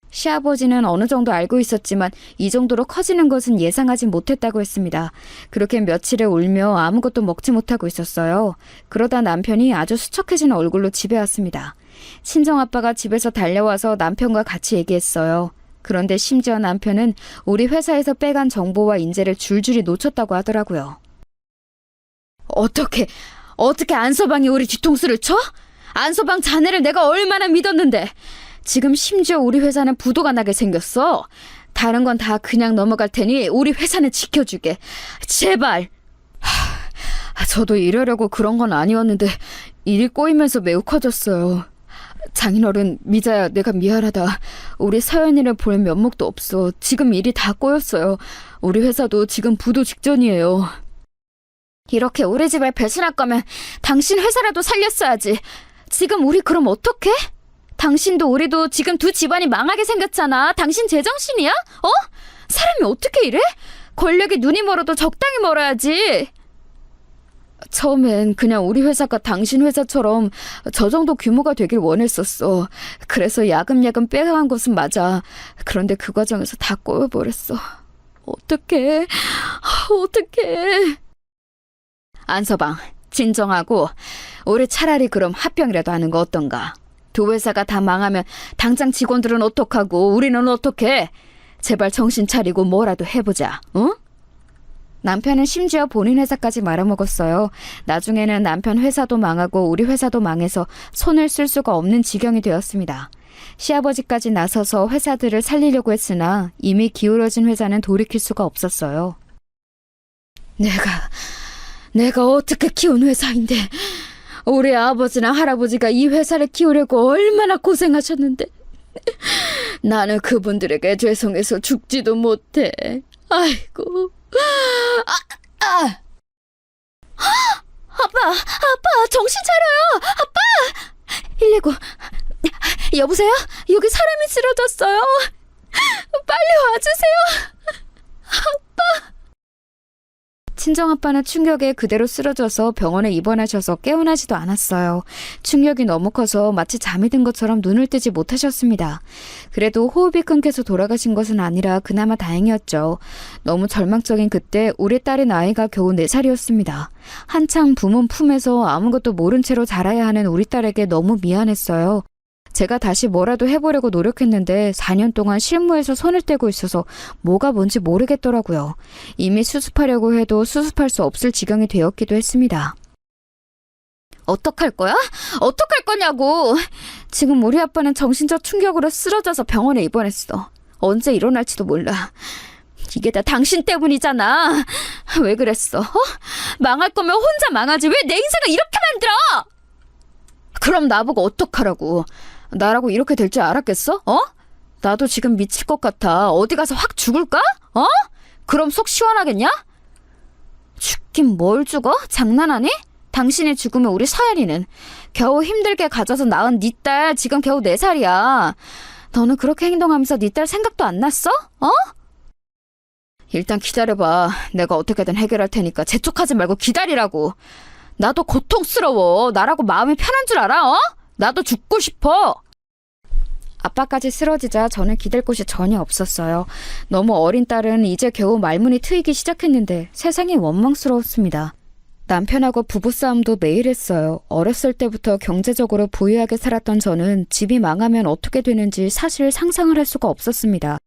시아버지는 어느 정도 알고 있었지만 이 정도로 커지는 것은 예상하지 못했다고 했습니다. 그렇게 며칠을 울며 아무것도 먹지 못하고 있었어요. 그러다 남편이 아주 수척해진 얼굴로 집에 왔습니다. 친정아빠가 집에서 달려와서 남편과 같이 얘기했어요. 그런데 심지어 남편은 우리 회사에서 빼간 정보와 인재를 줄줄이 놓쳤다고 하더라고요. 어떻게 안서방이 우리 뒤통수를 쳐? 안서방 자네를 내가 얼마나 믿었는데. 지금 심지어 우리 회사는 부도가 나게 생겼어. 다른 건 다 그냥 넘어갈 테니 우리 회사는 지켜주게. 제발. 저도 이러려고 그런 건 아니었는데 일이 꼬이면서 매우 커졌어요. 장인어른, 미자야, 내가 미안하다. 우리 서연이를 볼 면목도 없어. 지금 일이 다 꼬였어요. 우리 회사도 지금 부도 직전이에요. 이렇게 우리 집을 배신할 거면 당신 회사라도 살렸어야지. 지금 우리 그럼 어떡해? 당신도 우리도 지금 두 집안이 망하게 생겼잖아. 당신 제정신이야? 어? 사람이 어떻게 이래? 권력이 눈이 멀어도 적당히 멀어야지. 처음엔 그냥 우리 회사가 당신 회사처럼 저 정도 규모가 되길 원했었어. 그래서 야금야금 빼간 것은 맞아. 그런데 그 과정에서 다 꼬여버렸어. 어떡해. 어떡해. 안서방, 진정하고 우리 차라리 그럼 합병이라도 하는 거 어떤가? 두 회사가 다 망하면 당장 직원들은 어떡하고 우리는 어떡해? 제발 정신 차리고 뭐라도 해보자. 응? 남편은 심지어 본인 회사까지 말아먹었어요. 나중에는 남편 회사도 망하고 우리 회사도 망해서 손을 쓸 수가 없는 지경이 되었습니다. 시아버지까지 나서서 회사들을 살리려고 했으나 이미 기울어진 회사는 돌이킬 수가 없었어요. 내가 어떻게 키운 회사인데 우리 아버지랑 할아버지가 이 회사를 키우려고 얼마나 고생하셨는데 나는 그분들에게 죄송해서 죽지도 못해. 아이고. 아빠, 정신 차려요. 아빠. 119. 여보세요? 여기 사람이 쓰러졌어요. 빨리 와주세요. 친정아빠는 충격에 그대로 쓰러져서 병원에 입원하셔서 깨어나지도 않았어요. 충격이 너무 커서 마치 잠이 든 것처럼 눈을 뜨지 못하셨습니다. 그래도 호흡이 끊겨서 돌아가신 것은 아니라 그나마 다행이었죠. 너무 절망적인 그때 우리 딸의 나이가 겨우 4살이었습니다. 한창 부모 품에서 아무것도 모른 채로 자라야 하는 우리 딸에게 너무 미안했어요. 제가 다시 뭐라도 해보려고 노력했는데 4년 동안 실무에서 손을 떼고 있어서 뭐가 뭔지 모르겠더라고요. 이미 수습하려고 해도 수습할 수 없을 지경이 되었기도 했습니다. 어떡할 거야? 어떡할 거냐고! 지금 우리 아빠는 정신적 충격으로 쓰러져서 병원에 입원했어. 언제 일어날지도 몰라. 이게 다 당신 때문이잖아. 왜 그랬어? 망할 거면 혼자 망하지. 왜 내 인생을 이렇게 만들어? 그럼 나보고 어떡하라고. 나라고 이렇게 될 줄 알았겠어? 나도 지금 미칠 것 같아. 어디 가서 확 죽을까? 그럼 속 시원하겠냐? 죽긴 뭘 죽어? 장난하니? 당신이 죽으면 우리 서연이는 겨우 힘들게 가져서 낳은 네 딸 지금 겨우 4살이야. 너는 그렇게 행동하면서 네 딸 생각도 안 났어? 일단 기다려봐. 내가 어떻게든 해결할 테니까 재촉하지 말고 기다리라고. 나도 고통스러워. 나라고 마음이 편한 줄 알아? 어? 나도 죽고 싶어. 아빠까지 쓰러지자 저는 기댈 곳이 전혀 없었어요. 너무 어린 딸은 이제 겨우 말문이 트이기 시작했는데 세상이 원망스러웠습니다. 남편하고 부부싸움도 매일 했어요. 어렸을 때부터 경제적으로 부유하게 살았던 저는 집이 망하면 어떻게 되는지 사실 상상을 할 수가 없었습니다.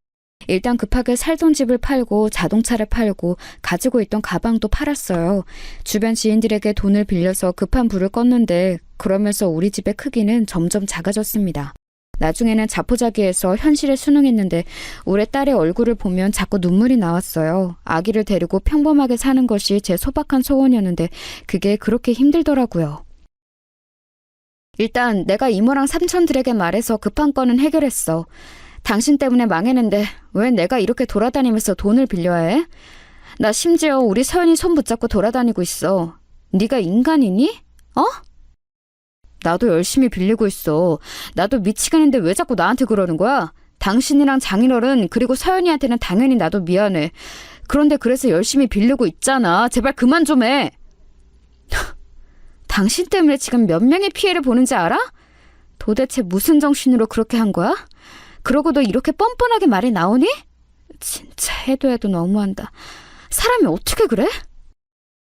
일단 급하게 살던 집을 팔고 자동차를 팔고 가지고 있던 가방도 팔았어요. 주변 지인들에게 돈을 빌려서 급한 불을 껐는데 그러면서 우리 집의 크기는 점점 작아졌습니다. 나중에는 자포자기해서 현실에 순응했는데 우리 딸의 얼굴을 보면 자꾸 눈물이 나왔어요. 아기를 데리고 평범하게 사는 것이 제 소박한 소원이었는데 그게 그렇게 힘들더라고요. 일단 내가 이모랑 삼촌들에게 말해서 급한 건은 해결했어. 당신 때문에 망했는데 왜 내가 이렇게 돌아다니면서 돈을 빌려야 해? 나 심지어 우리 서연이 손 붙잡고 돌아다니고 있어. 네가 인간이니? 어? 나도 열심히 빌리고 있어. 나도 미치겠는데 왜 자꾸 나한테 그러는 거야? 당신이랑 장인어른 그리고 서연이한테는 당연히 나도 미안해. 그런데 그래서 열심히 빌리고 있잖아. 제발 그만 좀 해. 당신 때문에 지금 몇 명의 피해를 보는지 알아? 도대체 무슨 정신으로 그렇게 한 거야? 그러고도 이렇게 뻔뻔하게 말이 나오니? 진짜 해도 너무한다. 사람이 어떻게 그래?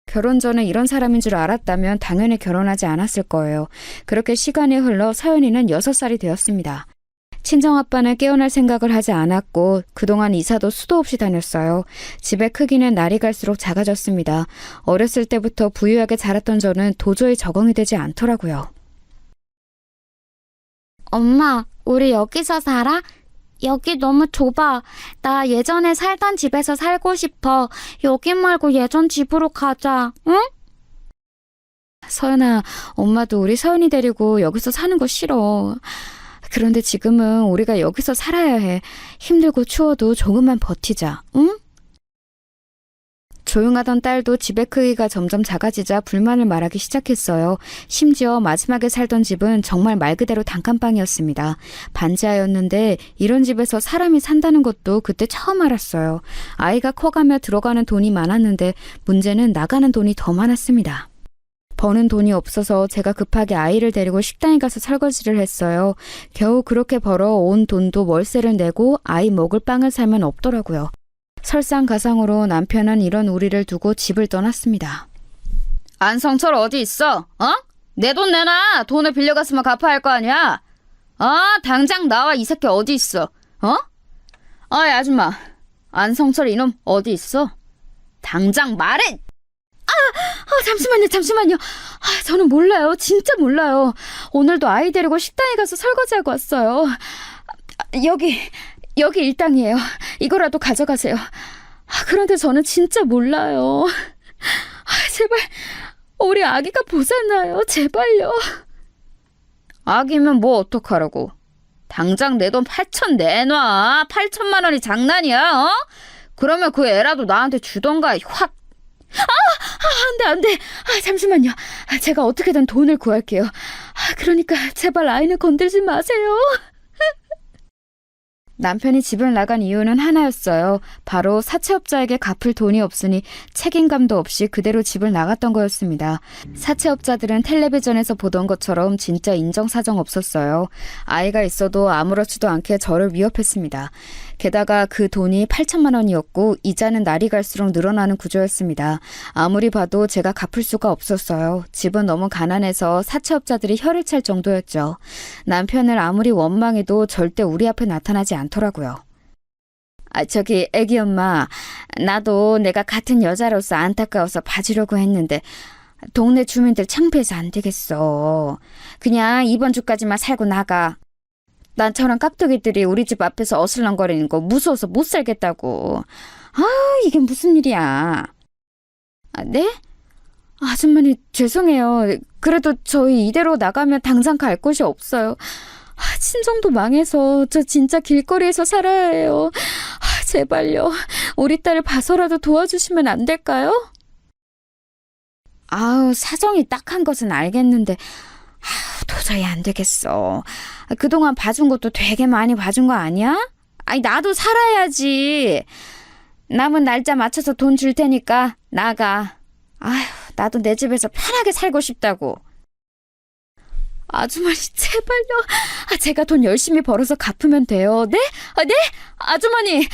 결혼 전에 이런 사람인 줄 알았다면 당연히 결혼하지 않았을 거예요. 그렇게 시간이 흘러 서연이는 6살이 되었습니다. 친정아빠는 깨어날 생각을 하지 않았고 그동안 이사도 수도 없이 다녔어요. 집의 크기는 날이 갈수록 작아졌습니다. 어렸을 때부터 부유하게 자랐던 저는 도저히 적응이 되지 않더라고요. 엄마, 우리 여기서 살아? 여기 너무 좁아. 나 예전에 살던 집에서 살고 싶어. 여기 말고 예전 집으로 가자. 응? 서연아, 엄마도 우리 서연이 데리고 여기서 사는 거 싫어. 그런데 지금은 우리가 여기서 살아야 해. 힘들고 추워도 조금만 버티자, 응? 조용하던 딸도 집의 크기가 점점 작아지자 불만을 말하기 시작했어요. 심지어 마지막에 살던 집은 정말 말 그대로 단칸방이었습니다. 반지하였는데 이런 집에서 사람이 산다는 것도 그때 처음 알았어요. 아이가 커가며 들어가는 돈이 많았는데 문제는 나가는 돈이 더 많았습니다. 버는 돈이 없어서 제가 급하게 아이를 데리고 식당에 가서 설거지를 했어요. 겨우 그렇게 벌어 온 돈도 월세를 내고 아이 먹을 빵을 사면 없더라고요. 설상가상으로 남편은 이런 우리를 두고 집을 떠났습니다. 안성철 어디 있어? 어? 내 돈 내놔. 돈을 빌려갔으면 갚아야 할 거 아니야? 당장 나와. 이 새끼 어디 있어? 어이 아줌마, 안성철 이놈 어디 있어? 당장 말해! 잠시만요. 저는 몰라요. 진짜 몰라요. 오늘도 아이 데리고 식당에 가서 설거지하고 왔어요. 여기 일당이에요. 이거라도 가져가세요. 그런데 저는 진짜 몰라요. 제발 우리 아기가 보잖아요. 제발요. 아기면 뭐 어떡하라고. 당장 내 돈 8천 내놔. 8천만 원이 장난이야? 어? 그러면 그 애라도 나한테 주던가 확. 안 돼. 잠시만요. 제가 어떻게든 돈을 구할게요. 그러니까 제발 아이는 건들지 마세요. 남편이 집을 나간 이유는 하나였어요. 바로 사채업자에게 갚을 돈이 없으니 책임감도 없이 그대로 집을 나갔던 거였습니다. 사채업자들은 텔레비전에서 보던 것처럼 진짜 인정사정 없었어요. 아이가 있어도 아무렇지도 않게 저를 위협했습니다. 게다가 그 돈이 8천만 원이었고 이자는 날이 갈수록 늘어나는 구조였습니다. 아무리 봐도 제가 갚을 수가 없었어요. 집은 너무 가난해서 사채업자들이 혀를 찰 정도였죠. 남편을 아무리 원망해도 절대 우리 앞에 나타나지 않더라고요. 저기 애기 엄마, 나도 내가 같은 여자로서 안타까워서 봐주려고 했는데 동네 주민들 창피해서 안 되겠어. 그냥 이번 주까지만 살고 나가. 난 저런 깍두기들이 우리 집 앞에서 어슬렁거리는 거 무서워서 못 살겠다고. 이게 무슨 일이야. 네? 아줌마니 죄송해요. 그래도 저희 이대로 나가면 당장 갈 곳이 없어요. 친정도 망해서 저 진짜 길거리에서 살아야 해요. 제발요. 우리 딸을 봐서라도 도와주시면 안 될까요? 사정이 딱한 것은 알겠는데 도저히 안 되겠어. 그동안 봐준 것도 되게 많이 봐준 거 아니야? 나도 살아야지. 남은 날짜 맞춰서 돈 줄 테니까 나가. 아휴, 나도 내 집에서 편하게 살고 싶다고. 아주머니, 제발요. 제가 돈 열심히 벌어서 갚으면 돼요. 네? 네? 아주머니!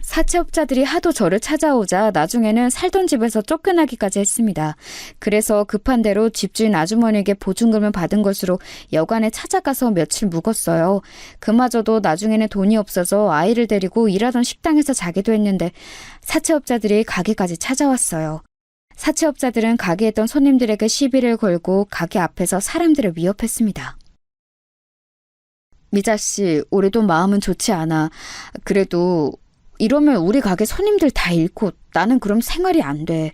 사채업자들이 하도 저를 찾아오자 나중에는 살던 집에서 쫓겨나기까지 했습니다. 그래서 급한 대로 집주인 아주머니에게 보증금을 받은 것으로 여관에 찾아가서 며칠 묵었어요. 그마저도 나중에는 돈이 없어서 아이를 데리고 일하던 식당에서 자기도 했는데 사채업자들이 가게까지 찾아왔어요. 사채업자들은 가게에 있던 손님들에게 시비를 걸고 가게 앞에서 사람들을 위협했습니다. 미자씨, 우리도 마음은 좋지 않아. 그래도 이러면 우리 가게 손님들 다 잃고 나는 그럼 생활이 안 돼.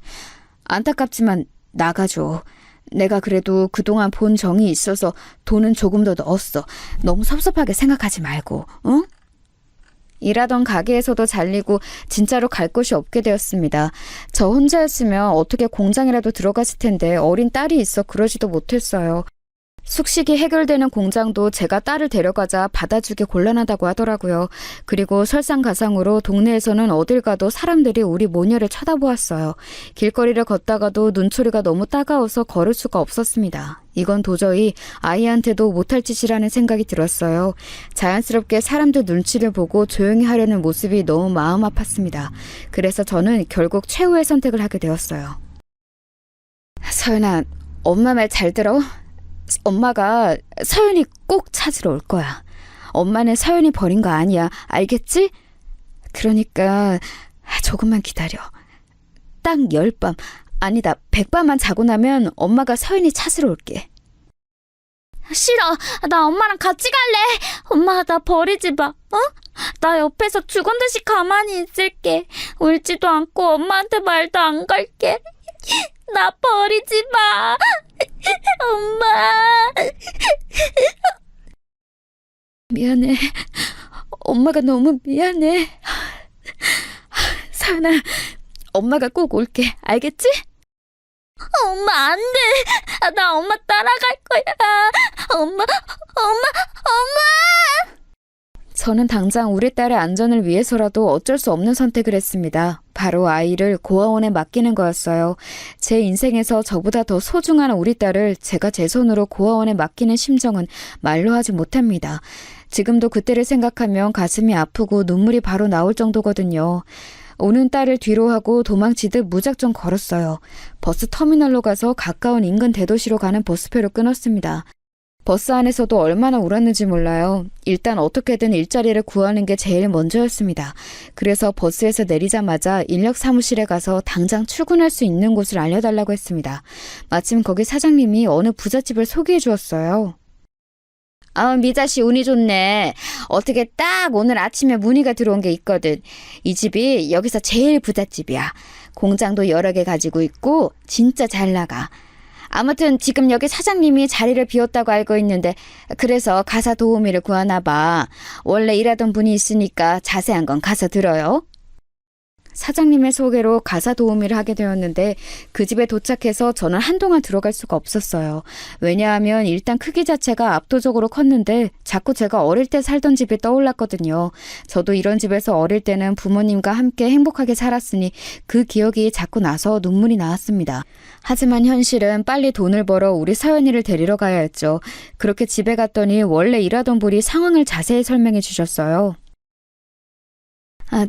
안타깝지만 나가줘. 내가 그래도 그동안 본 정이 있어서 돈은 조금 더 넣었어. 너무 섭섭하게 생각하지 말고, 응? 일하던 가게에서도 잘리고 진짜로 갈 곳이 없게 되었습니다. 저 혼자였으면 어떻게 공장이라도 들어갔을 텐데 어린 딸이 있어 그러지도 못했어요. 숙식이 해결되는 공장도 제가 딸을 데려가자 받아주기 곤란하다고 하더라고요. 그리고 설상가상으로 동네에서는 어딜 가도 사람들이 우리 모녀를 쳐다보았어요. 길거리를 걷다가도 눈초리가 너무 따가워서 걸을 수가 없었습니다. 이건 도저히 아이한테도 못할 짓이라는 생각이 들었어요. 자연스럽게 사람들 눈치를 보고 조용히 하려는 모습이 너무 마음 아팠습니다. 그래서 저는 결국 최후의 선택을 하게 되었어요. 서연아, 엄마 말 잘 들어? 엄마가 서연이 꼭 찾으러 올 거야. 엄마는 서연이 버린 거 아니야. 알겠지? 그러니까 조금만 기다려. 딱 10밤, 아니다 100밤만 자고 나면 엄마가 서연이 찾으러 올게. 싫어. 나 엄마랑 같이 갈래. 엄마, 나 버리지 마. 어? 나 옆에서 죽은 듯이 가만히 있을게. 울지도 않고 엄마한테 말도 안 걸게. 나 버리지 마. 엄마. 미안해. 엄마가 너무 미안해. 서연아, 엄마가 꼭 올게. 알겠지? 엄마, 안 돼. 나 엄마 따라갈 거야. 엄마. 저는 당장 우리 딸의 안전을 위해서라도 어쩔 수 없는 선택을 했습니다. 바로 아이를 고아원에 맡기는 거였어요. 제 인생에서 저보다 더 소중한 우리 딸을 제가 제 손으로 고아원에 맡기는 심정은 말로 하지 못합니다. 지금도 그때를 생각하면 가슴이 아프고 눈물이 바로 나올 정도거든요. 오는 딸을 뒤로 하고 도망치듯 무작정 걸었어요. 버스 터미널로 가서 가까운 인근 대도시로 가는 버스표를 끊었습니다. 버스 안에서도 얼마나 울었는지 몰라요. 일단 어떻게든 일자리를 구하는 게 제일 먼저였습니다. 그래서 버스에서 내리자마자 인력 사무실에 가서 당장 출근할 수 있는 곳을 알려달라고 했습니다. 마침 거기 사장님이 어느 부잣집을 소개해 주었어요. 미자씨 운이 좋네. 어떻게 딱 오늘 아침에 문의가 들어온 게 있거든. 이 집이 여기서 제일 부잣집이야. 공장도 여러 개 가지고 있고 진짜 잘 나가. 아무튼 지금 여기 사장님이 자리를 비웠다고 알고 있는데 그래서 가사 도우미를 구하나 봐. 원래 일하던 분이 있으니까 자세한 건 가서 들어요. 사장님의 소개로 가사 도우미를 하게 되었는데 그 집에 도착해서 저는 한동안 들어갈 수가 없었어요. 왜냐하면 일단 크기 자체가 압도적으로 컸는데 자꾸 제가 어릴 때 살던 집이 떠올랐거든요. 저도 이런 집에서 어릴 때는 부모님과 함께 행복하게 살았으니 그 기억이 자꾸 나서 눈물이 나왔습니다. 하지만 현실은 빨리 돈을 벌어 우리 서연이를 데리러 가야 했죠. 그렇게 집에 갔더니 원래 일하던 분이 상황을 자세히 설명해 주셨어요.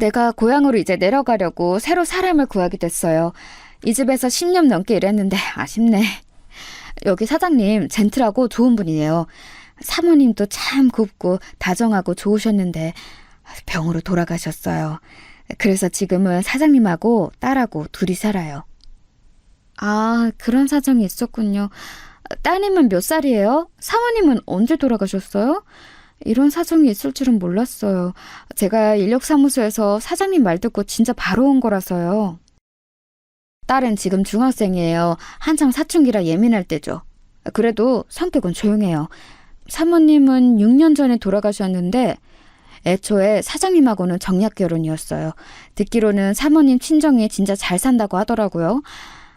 내가 고향으로 이제 내려가려고 새로 사람을 구하게 됐어요. 이 집에서 10년 넘게 일했는데 아쉽네. 여기 사장님 젠틀하고 좋은 분이에요. 사모님도 참 곱고 다정하고 좋으셨는데 병으로 돌아가셨어요. 그래서 지금은 사장님하고 딸하고 둘이 살아요. 그런 사정이 있었군요. 따님은 몇 살이에요? 사모님은 언제 돌아가셨어요? 이런 사정이 있을 줄은 몰랐어요. 제가 인력사무소에서 사장님 말 듣고 진짜 바로 온 거라서요. 딸은 지금 중학생이에요. 한창 사춘기라 예민할 때죠. 그래도 성격은 조용해요. 사모님은 6년 전에 돌아가셨는데 애초에 사장님하고는 정략 결혼이었어요. 듣기로는 사모님 친정이 진짜 잘 산다고 하더라고요.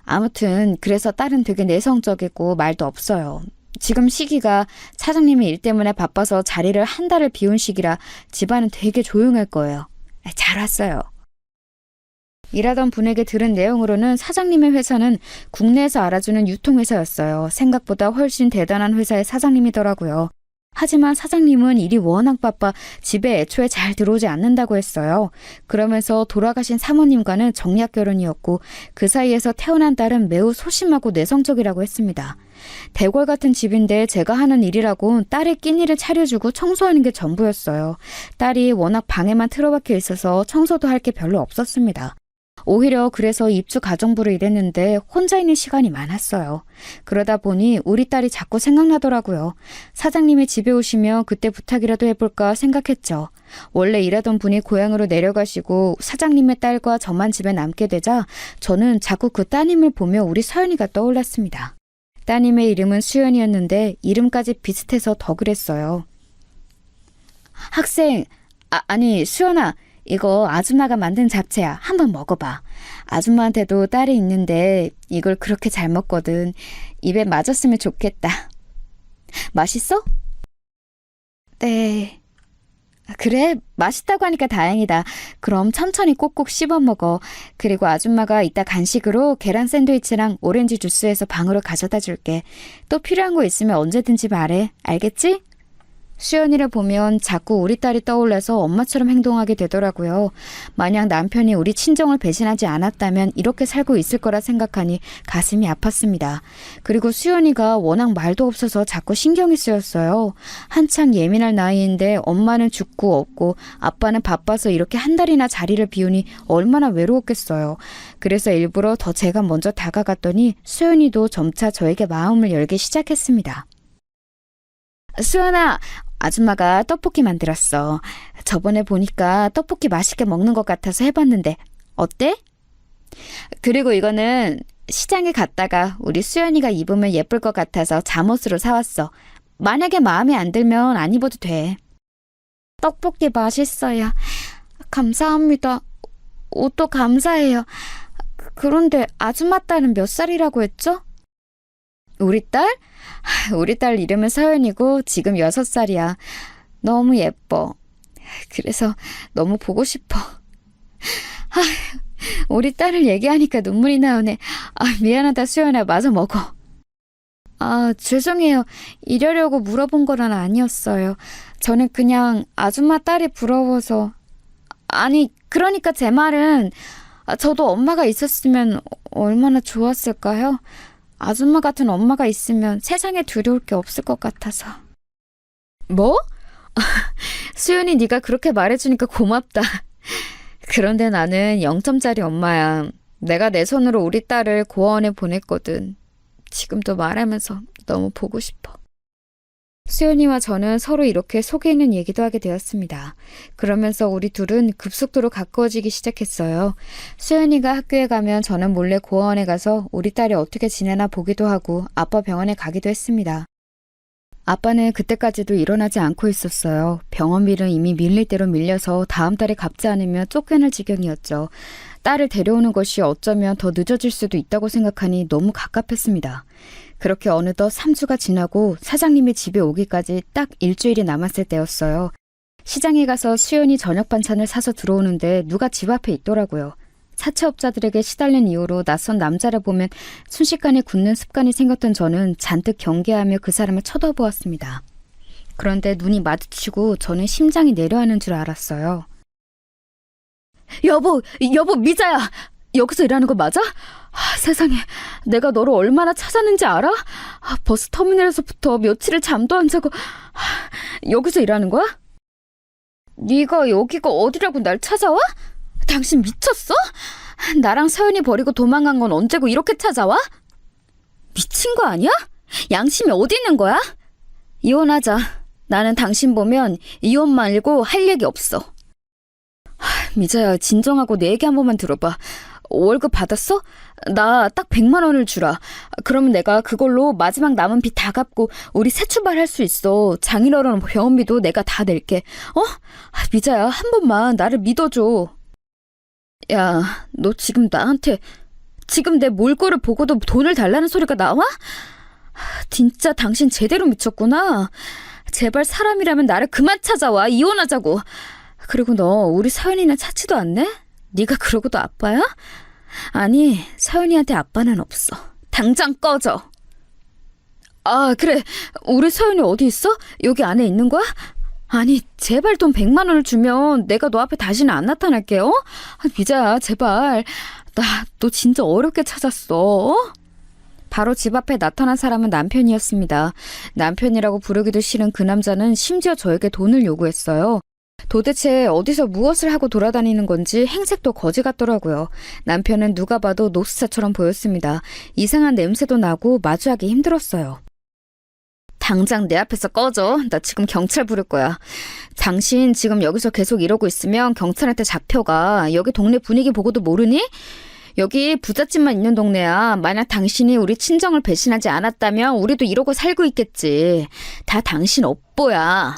아무튼 그래서 딸은 되게 내성적이고 말도 없어요. 지금 시기가 사장님이 일 때문에 바빠서 자리를 한 달을 비운 시기라 집안은 되게 조용할 거예요. 잘 왔어요. 일하던 분에게 들은 내용으로는 사장님의 회사는 국내에서 알아주는 유통회사였어요. 생각보다 훨씬 대단한 회사의 사장님이더라고요. 하지만 사장님은 일이 워낙 바빠 집에 애초에 잘 들어오지 않는다고 했어요. 그러면서 돌아가신 사모님과는 정략 결혼이었고 그 사이에서 태어난 딸은 매우 소심하고 내성적이라고 했습니다. 대궐 같은 집인데 제가 하는 일이라고 딸의 끼니를 차려주고 청소하는 게 전부였어요. 딸이 워낙 방에만 틀어박혀 있어서 청소도 할 게 별로 없었습니다. 오히려 그래서 입주 가정부로 일했는데 혼자 있는 시간이 많았어요. 그러다 보니 우리 딸이 자꾸 생각나더라고요. 사장님이 집에 오시면 그때 부탁이라도 해볼까 생각했죠. 원래 일하던 분이 고향으로 내려가시고 사장님의 딸과 저만 집에 남게 되자 저는 자꾸 그 따님을 보며 우리 서연이가 떠올랐습니다. 따님의 이름은 수연이었는데 이름까지 비슷해서 더 그랬어요. 학생, 아니 수연아. 이거 아줌마가 만든 잡채야. 한번 먹어봐. 아줌마한테도 딸이 있는데 이걸 그렇게 잘 먹거든. 입에 맞았으면 좋겠다. 맛있어? 네. 그래? 맛있다고 하니까 다행이다. 그럼 천천히 꼭꼭 씹어 먹어. 그리고 아줌마가 이따 간식으로 계란 샌드위치랑 오렌지 주스해서 방으로 가져다 줄게. 또 필요한 거 있으면 언제든지 말해. 알겠지? 수연이를 보면 자꾸 우리 딸이 떠올라서 엄마처럼 행동하게 되더라고요. 만약 남편이 우리 친정을 배신하지 않았다면 이렇게 살고 있을 거라 생각하니 가슴이 아팠습니다. 그리고 수연이가 워낙 말도 없어서 자꾸 신경이 쓰였어요. 한창 예민할 나이인데 엄마는 죽고 없고 아빠는 바빠서 이렇게 한 달이나 자리를 비우니 얼마나 외로웠겠어요. 그래서 일부러 더 제가 먼저 다가갔더니 수연이도 점차 저에게 마음을 열기 시작했습니다. 수연아, 아줌마가 떡볶이 만들었어. 저번에 보니까 떡볶이 맛있게 먹는 것 같아서 해봤는데 어때? 그리고 이거는 시장에 갔다가 우리 수연이가 입으면 예쁠 것 같아서 잠옷으로 사왔어. 만약에 마음에 안 들면 안 입어도 돼. 떡볶이 맛있어요. 감사합니다. 옷도 감사해요. 그런데 아줌마 딸은 몇 살이라고 했죠? 우리 딸? 우리 딸 이름은 서연이고 지금 6살이야. 너무 예뻐. 그래서 너무 보고 싶어. 우리 딸을 얘기하니까 눈물이 나오네. 미안하다 수연아. 마저 먹어. 죄송해요. 이러려고 물어본 건 아니었어요. 저는 그냥 아줌마 딸이 부러워서. 아니, 그러니까 제 말은 저도 엄마가 있었으면 얼마나 좋았을까요? 아줌마 같은 엄마가 있으면 세상에 두려울 게 없을 것 같아서. 뭐? 수연이 네가 그렇게 말해주니까 고맙다. 그런데 나는 0점짜리 엄마야. 내가 내 손으로 우리 딸을 고아원에 보냈거든. 지금도 말하면서 너무 보고 싶어. 수연이와 저는 서로 이렇게 속에 있는 얘기도 하게 되었습니다. 그러면서 우리 둘은 급속도로 가까워지기 시작했어요. 수연이가 학교에 가면 저는 몰래 고아원에 가서 우리 딸이 어떻게 지내나 보기도 하고 아빠 병원에 가기도 했습니다. 아빠는 그때까지도 일어나지 않고 있었어요. 병원비는 이미 밀릴 대로 밀려서 다음 달에 갚지 않으면 쫓겨날 지경이었죠. 딸을 데려오는 것이 어쩌면 더 늦어질 수도 있다고 생각하니 너무 갑갑했습니다. 그렇게 어느덧 3주가 지나고 사장님이 집에 오기까지 딱 일주일이 남았을 때였어요. 시장에 가서 수연이 저녁 반찬을 사서 들어오는데 누가 집 앞에 있더라고요. 사채업자들에게 시달린 이후로 낯선 남자를 보면 순식간에 굳는 습관이 생겼던 저는 잔뜩 경계하며 그 사람을 쳐다보았습니다. 그런데 눈이 마주치고 저는 심장이 내려앉는 줄 알았어요. 여보, 미자야! 여기서 일하는 거 맞아? 세상에, 내가 너를 얼마나 찾았는지 알아? 버스터미널에서부터 며칠을 잠도 안 자고 여기서 일하는 거야? 네가 여기가 어디라고 날 찾아와? 당신 미쳤어? 나랑 서연이 버리고 도망간 건 언제고 이렇게 찾아와? 미친 거 아니야? 양심이 어디 있는 거야? 이혼하자. 나는 당신 보면 이혼 말고 할 얘기 없어. 미자야, 진정하고 내 얘기 한 번만 들어봐. 월급 받았어? 나 딱 100만 원을 주라. 그러면 내가 그걸로 마지막 남은 빚 다 갚고 우리 새 출발할 수 있어. 장인어른 병원비도 내가 다 낼게. 미자야, 한 번만 나를 믿어줘. 야, 너 지금 나한테 지금 내 몰골을 보고도 돈을 달라는 소리가 나와? 진짜 당신 제대로 미쳤구나. 제발 사람이라면 나를 그만 찾아와. 이혼하자고. 그리고 너 우리 서연이는 찾지도 않네? 네가 그러고도 아빠야? 아니, 서연이한테 아빠는 없어. 당장 꺼져. 아, 그래. 우리 서연이 어디 있어? 여기 안에 있는 거야? 아니, 제발 돈 100만 원을 주면 내가 너 앞에 다시는 안 나타날게, 어? 미자야, 제발. 너 진짜 어렵게 찾았어. 바로 집 앞에 나타난 사람은 남편이었습니다. 남편이라고 부르기도 싫은 그 남자는 심지어 저에게 돈을 요구했어요. 도대체 어디서 무엇을 하고 돌아다니는 건지 행색도 거지 같더라고요. 남편은 누가 봐도 노숙자처럼 보였습니다. 이상한 냄새도 나고 마주하기 힘들었어요. 당장 내 앞에서 꺼져. 나 지금 경찰 부를 거야. 당신 지금 여기서 계속 이러고 있으면 경찰한테 잡혀가. 여기 동네 분위기 보고도 모르니? 여기 부잣집만 있는 동네야. 만약 당신이 우리 친정을 배신하지 않았다면 우리도 이러고 살고 있겠지. 다 당신 업보야.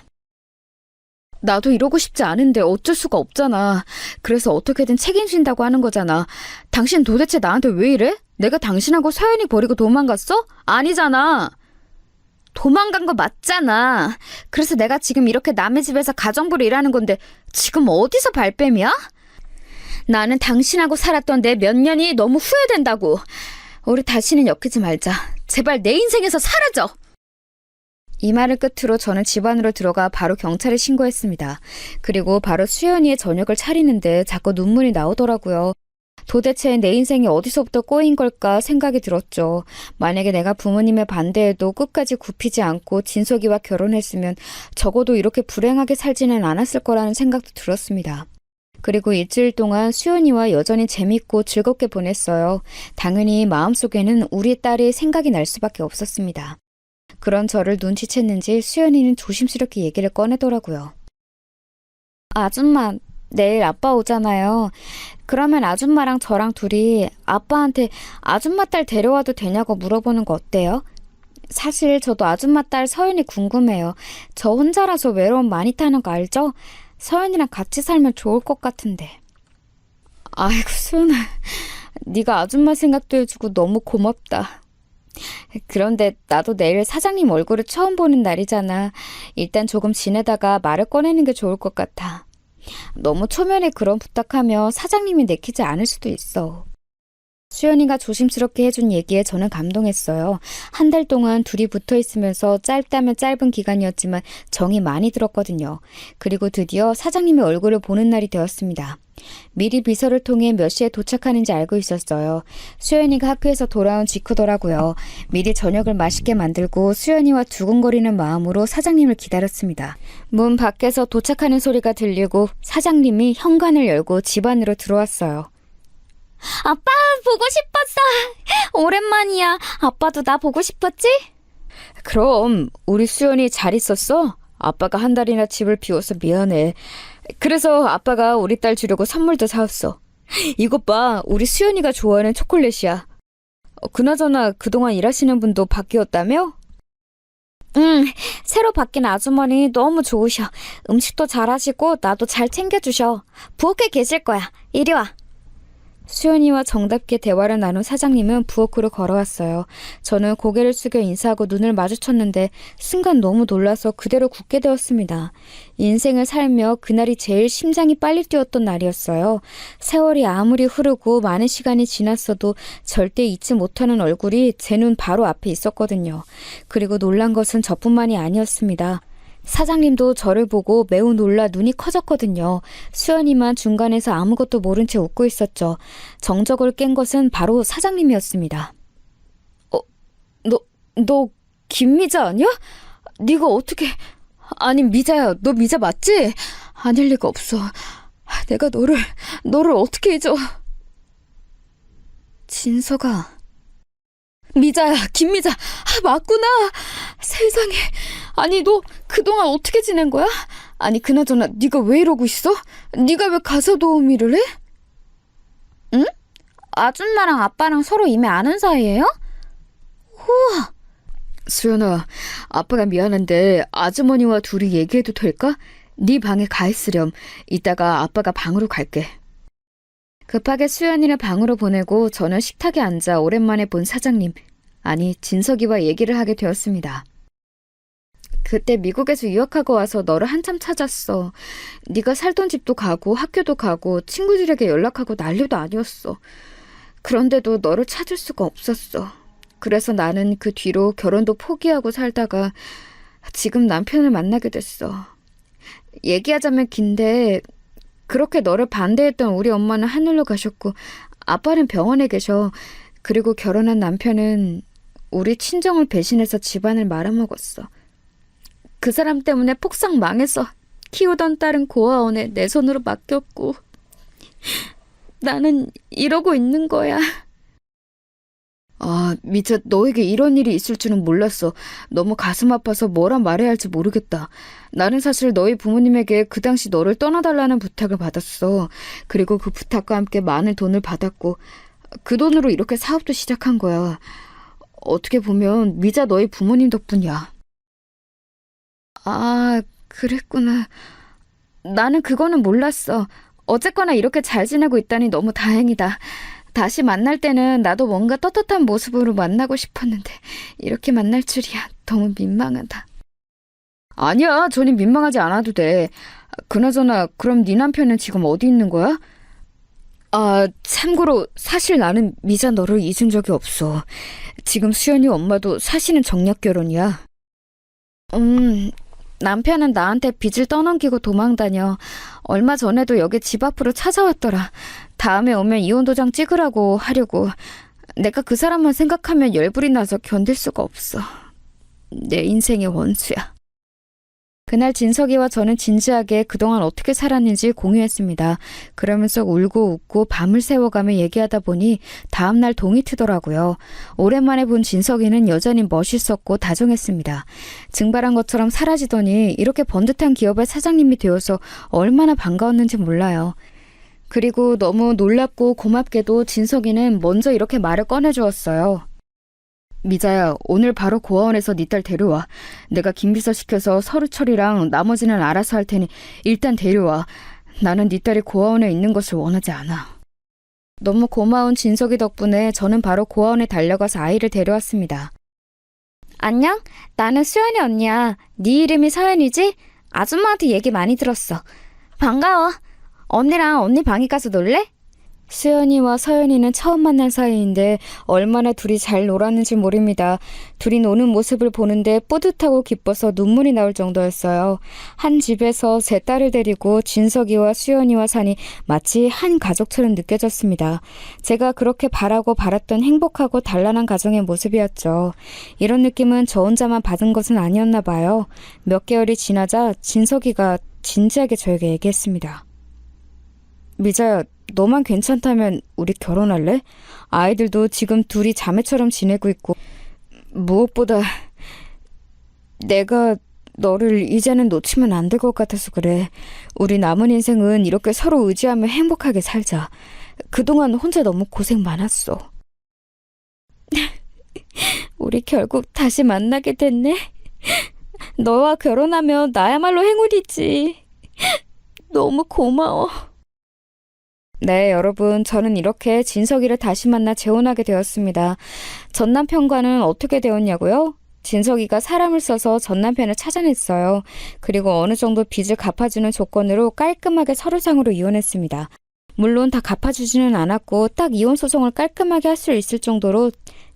나도 이러고 싶지 않은데 어쩔 수가 없잖아. 그래서 어떻게든 책임진다고 하는 거잖아. 당신 도대체 나한테 왜 이래? 내가 당신하고 서연이 버리고 도망갔어? 아니잖아. 도망간 거 맞잖아. 그래서 내가 지금 이렇게 남의 집에서 가정부로 일하는 건데 지금 어디서 발뺌이야? 나는 당신하고 살았던 내 몇 년이 너무 후회된다고. 우리 다시는 엮이지 말자. 제발 내 인생에서 사라져. 이 말을 끝으로 저는 집 안으로 들어가 바로 경찰에 신고했습니다. 그리고 바로 수연이의 저녁을 차리는데 자꾸 눈물이 나오더라고요. 도대체 내 인생이 어디서부터 꼬인 걸까 생각이 들었죠. 만약에 내가 부모님의 반대에도 끝까지 굽히지 않고 진석이와 결혼했으면 적어도 이렇게 불행하게 살지는 않았을 거라는 생각도 들었습니다. 그리고 일주일 동안 수연이와 여전히 재밌고 즐겁게 보냈어요. 당연히 마음속에는 우리 딸의 생각이 날 수밖에 없었습니다. 그런 저를 눈치챘는지 수연이는 조심스럽게 얘기를 꺼내더라고요. 아줌마, 내일 아빠 오잖아요. 그러면 아줌마랑 저랑 둘이 아빠한테 아줌마 딸 데려와도 되냐고 물어보는 거 어때요? 사실 저도 아줌마 딸 서연이 궁금해요. 저 혼자라서 외로움 많이 타는 거 알죠? 서연이랑 같이 살면 좋을 것 같은데. 아이고 수연아, 네가 아줌마 생각도 해주고 너무 고맙다. 그런데 나도 내일 사장님 얼굴을 처음 보는 날이잖아. 일단 조금 지내다가 말을 꺼내는 게 좋을 것 같아. 너무 초면에 그런 부탁하면 사장님이 내키지 않을 수도 있어. 수연이가 조심스럽게 해준 얘기에 저는 감동했어요. 한 달 동안 둘이 붙어 있으면서 짧다면 짧은 기간이었지만 정이 많이 들었거든요. 그리고 드디어 사장님의 얼굴을 보는 날이 되었습니다. 미리 비서를 통해 몇 시에 도착하는지 알고 있었어요. 수연이가 학교에서 돌아온 직후더라고요. 미리 저녁을 맛있게 만들고 수연이와 두근거리는 마음으로 사장님을 기다렸습니다. 문 밖에서 도착하는 소리가 들리고 사장님이 현관을 열고 집 안으로 들어왔어요. 아빠 보고 싶었어. 오랜만이야. 아빠도 나 보고 싶었지? 그럼 우리 수연이 잘 있었어? 아빠가 한 달이나 집을 비워서 미안해. 그래서 아빠가 우리 딸 주려고 선물도 사왔어. 이것 봐, 우리 수연이가 좋아하는 초콜릿이야. 그나저나 그동안 일하시는 분도 바뀌었다며? 응, 새로 바뀐 아주머니 너무 좋으셔. 음식도 잘하시고 나도 잘 챙겨주셔. 부엌에 계실 거야. 이리 와. 수연이와 정답게 대화를 나눈 사장님은 부엌으로 걸어왔어요. 저는 고개를 숙여 인사하고 눈을 마주쳤는데 순간 너무 놀라서 그대로 굳게 되었습니다. 인생을 살며 그날이 제일 심장이 빨리 뛰었던 날이었어요. 세월이 아무리 흐르고 많은 시간이 지났어도 절대 잊지 못하는 얼굴이 제 눈 바로 앞에 있었거든요. 그리고 놀란 것은 저뿐만이 아니었습니다. 사장님도 저를 보고 매우 놀라 눈이 커졌거든요. 수연이만 중간에서 아무것도 모른 채 웃고 있었죠. 정적을 깬 것은 바로 사장님이었습니다. 너 김미자 아니야? 네가 어떻게... 아니 미자야, 너 미자 맞지? 아닐 리가 없어. 내가 너를 어떻게 잊어. 진서가... 미자야, 김미자. 맞구나. 세상에. 아니 너 그동안 어떻게 지낸 거야? 아니 그나저나 네가 왜 이러고 있어? 네가 왜 가사 도우미를 해? 응? 아줌마랑 아빠랑 서로 이미 아는 사이예요? 우와. 수연아, 아빠가 미안한데 아주머니와 둘이 얘기해도 될까? 네 방에 가 있으렴. 이따가 아빠가 방으로 갈게. 급하게 수연이를 방으로 보내고 저는 식탁에 앉아 오랜만에 본 사장님, 아니 진석이와 얘기를 하게 되었습니다. 그때 미국에서 유학하고 와서 너를 한참 찾았어. 네가 살던 집도 가고 학교도 가고 친구들에게 연락하고 난리도 아니었어. 그런데도 너를 찾을 수가 없었어. 그래서 나는 그 뒤로 결혼도 포기하고 살다가 지금 남편을 만나게 됐어. 얘기하자면 긴데 그렇게 너를 반대했던 우리 엄마는 하늘로 가셨고 아빠는 병원에 계셔. 그리고 결혼한 남편은 우리 친정을 배신해서 집안을 말아먹었어. 그 사람 때문에 폭삭 망해서 키우던 딸은 고아원에 내 손으로 맡겼고 나는 이러고 있는 거야. 아, 미차, 너에게 이런 일이 있을 줄은 몰랐어. 너무 가슴 아파서 뭐라 말해야 할지 모르겠다. 나는 사실 너희 부모님에게 그 당시 너를 떠나달라는 부탁을 받았어. 그리고 그 부탁과 함께 많은 돈을 받았고 그 돈으로 이렇게 사업도 시작한 거야. 어떻게 보면 미자 너희 부모님 덕분이야. 아, 그랬구나. 나는 그거는 몰랐어. 어쨌거나 이렇게 잘 지내고 있다니 너무 다행이다. 다시 만날 때는 나도 뭔가 떳떳한 모습으로 만나고 싶었는데 이렇게 만날 줄이야. 너무 민망하다. 아니야, 전혀 민망하지 않아도 돼. 그나저나 그럼 네 남편은 지금 어디 있는 거야? 아, 참고로 사실 나는 미자 너를 잊은 적이 없어. 지금 수연이 엄마도 사실은 정략 결혼이야. 남편은 나한테 빚을 떠넘기고 도망다녀. 얼마 전에도 여기 집 앞으로 찾아왔더라. 다음에 오면 이혼 도장 찍으라고 하려고. 내가 그 사람만 생각하면 열불이 나서 견딜 수가 없어. 내 인생의 원수야. 그날 진석이와 저는 진지하게 그동안 어떻게 살았는지 공유했습니다. 그러면서 울고 웃고 밤을 새워가며 얘기하다 보니 다음날 동이 트더라고요. 오랜만에 본 진석이는 여전히 멋있었고 다정했습니다. 증발한 것처럼 사라지더니 이렇게 번듯한 기업의 사장님이 되어서 얼마나 반가웠는지 몰라요. 그리고 너무 놀랍고 고맙게도 진석이는 먼저 이렇게 말을 꺼내주었어요. 미자야, 오늘 바로 고아원에서 네 딸 데려와. 내가 김비서 시켜서 서류 처리랑 나머지는 알아서 할 테니 일단 데려와. 나는 네 딸이 고아원에 있는 것을 원하지 않아. 너무 고마운 진석이 덕분에 저는 바로 고아원에 달려가서 아이를 데려왔습니다. 안녕? 나는 수연이 언니야. 네 이름이 서연이지? 아줌마한테 얘기 많이 들었어. 반가워. 언니랑 언니 방에 가서 놀래? 수연이와 서연이는 처음 만난 사이인데 얼마나 둘이 잘 놀았는지 모릅니다. 둘이 노는 모습을 보는데 뿌듯하고 기뻐서 눈물이 나올 정도였어요. 한 집에서 세 딸을 데리고 진석이와 수연이와 사니 마치 한 가족처럼 느껴졌습니다. 제가 그렇게 바라고 바랐던 행복하고 단란한 가정의 모습이었죠. 이런 느낌은 저 혼자만 받은 것은 아니었나 봐요. 몇 개월이 지나자 진석이가 진지하게 저에게 얘기했습니다. 미자야, 너만 괜찮다면 우리 결혼할래? 아이들도 지금 둘이 자매처럼 지내고 있고 무엇보다 내가 너를 이제는 놓치면 안 될 것 같아서 그래. 우리 남은 인생은 이렇게 서로 의지하며 행복하게 살자. 그동안 혼자 너무 고생 많았어. 우리 결국 다시 만나게 됐네. 너와 결혼하면 나야말로 행운이지. 너무 고마워. 네, 여러분, 저는 이렇게 진석이를 다시 만나 재혼하게 되었습니다. 전 남편과는 어떻게 되었냐고요? 진석이가 사람을 써서 전 남편을 찾아냈어요. 그리고 어느 정도 빚을 갚아주는 조건으로 깔끔하게 서류상으로 이혼했습니다. 물론 다 갚아주지는 않았고 딱 이혼 소송을 깔끔하게 할 수 있을 정도로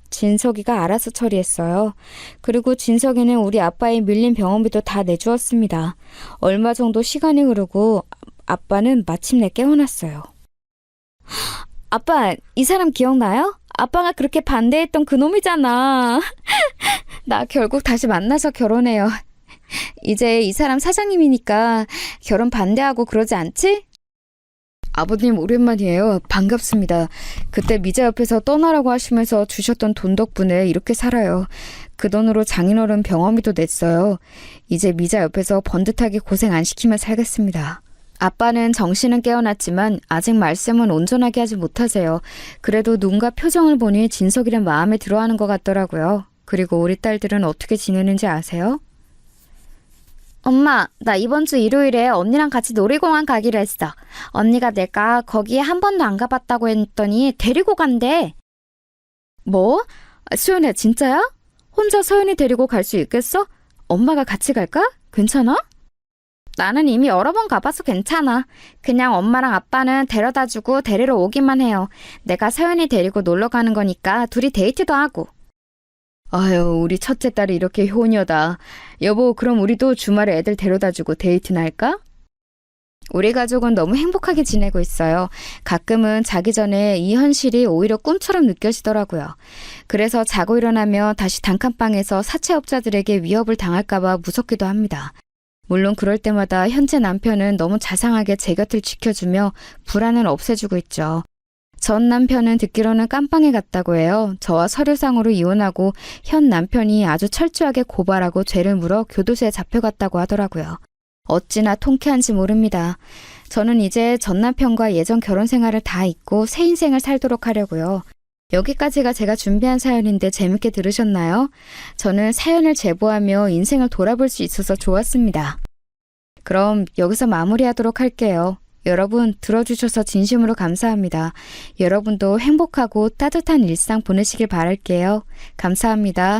진석이가 알아서 처리했어요. 그리고 진석이는 우리 아빠의 밀린 병원비도 다 내주었습니다. 얼마 정도 시간이 흐르고 아빠는 마침내 깨어났어요. 아빠, 이 사람 기억나요? 아빠가 그렇게 반대했던 그 놈이잖아. 나 결국 다시 만나서 결혼해요. 이제 이 사람 사장님이니까 결혼 반대하고 그러지 않지? 아버님 오랜만이에요. 반갑습니다. 그때 미자 옆에서 떠나라고 하시면서 주셨던 돈 덕분에 이렇게 살아요. 그 돈으로 장인어른 병원비도 냈어요. 이제 미자 옆에서 번듯하게 고생 안 시키며 살겠습니다. 아빠는 정신은 깨어났지만 아직 말씀은 온전하게 하지 못하세요. 그래도 눈과 표정을 보니 진석이란 마음에 들어하는 것 같더라고요. 그리고 우리 딸들은 어떻게 지내는지 아세요? 엄마, 나 이번 주 일요일에 언니랑 같이 놀이공원 가기로 했어. 언니가 내가 거기에 한 번도 안 가봤다고 했더니 데리고 간대. 뭐? 수연아, 진짜야? 혼자 서연이 데리고 갈 수 있겠어? 엄마가 같이 갈까? 괜찮아? 나는 이미 여러 번 가봐서 괜찮아. 그냥 엄마랑 아빠는 데려다주고 데리러 오기만 해요. 내가 서연이 데리고 놀러 가는 거니까 둘이 데이트도 하고. 아유, 우리 첫째 딸이 이렇게 효녀다. 여보, 그럼 우리도 주말에 애들 데려다주고 데이트나 할까? 우리 가족은 너무 행복하게 지내고 있어요. 가끔은 자기 전에 이 현실이 오히려 꿈처럼 느껴지더라고요. 그래서 자고 일어나면 다시 단칸방에서 사채업자들에게 위협을 당할까봐 무섭기도 합니다. 물론 그럴 때마다 현재 남편은 너무 자상하게 제 곁을 지켜주며 불안을 없애주고 있죠. 전 남편은 듣기로는 깜빵에 갔다고 해요. 저와 서류상으로 이혼하고 현 남편이 아주 철저하게 고발하고 죄를 물어 교도소에 잡혀갔다고 하더라고요. 어찌나 통쾌한지 모릅니다. 저는 이제 전 남편과 예전 결혼 생활을 다 잊고 새 인생을 살도록 하려고요. 여기까지가 제가 준비한 사연인데 재밌게 들으셨나요? 저는 사연을 제보하며 인생을 돌아볼 수 있어서 좋았습니다. 그럼 여기서 마무리하도록 할게요. 여러분 들어주셔서 진심으로 감사합니다. 여러분도 행복하고 따뜻한 일상 보내시길 바랄게요. 감사합니다.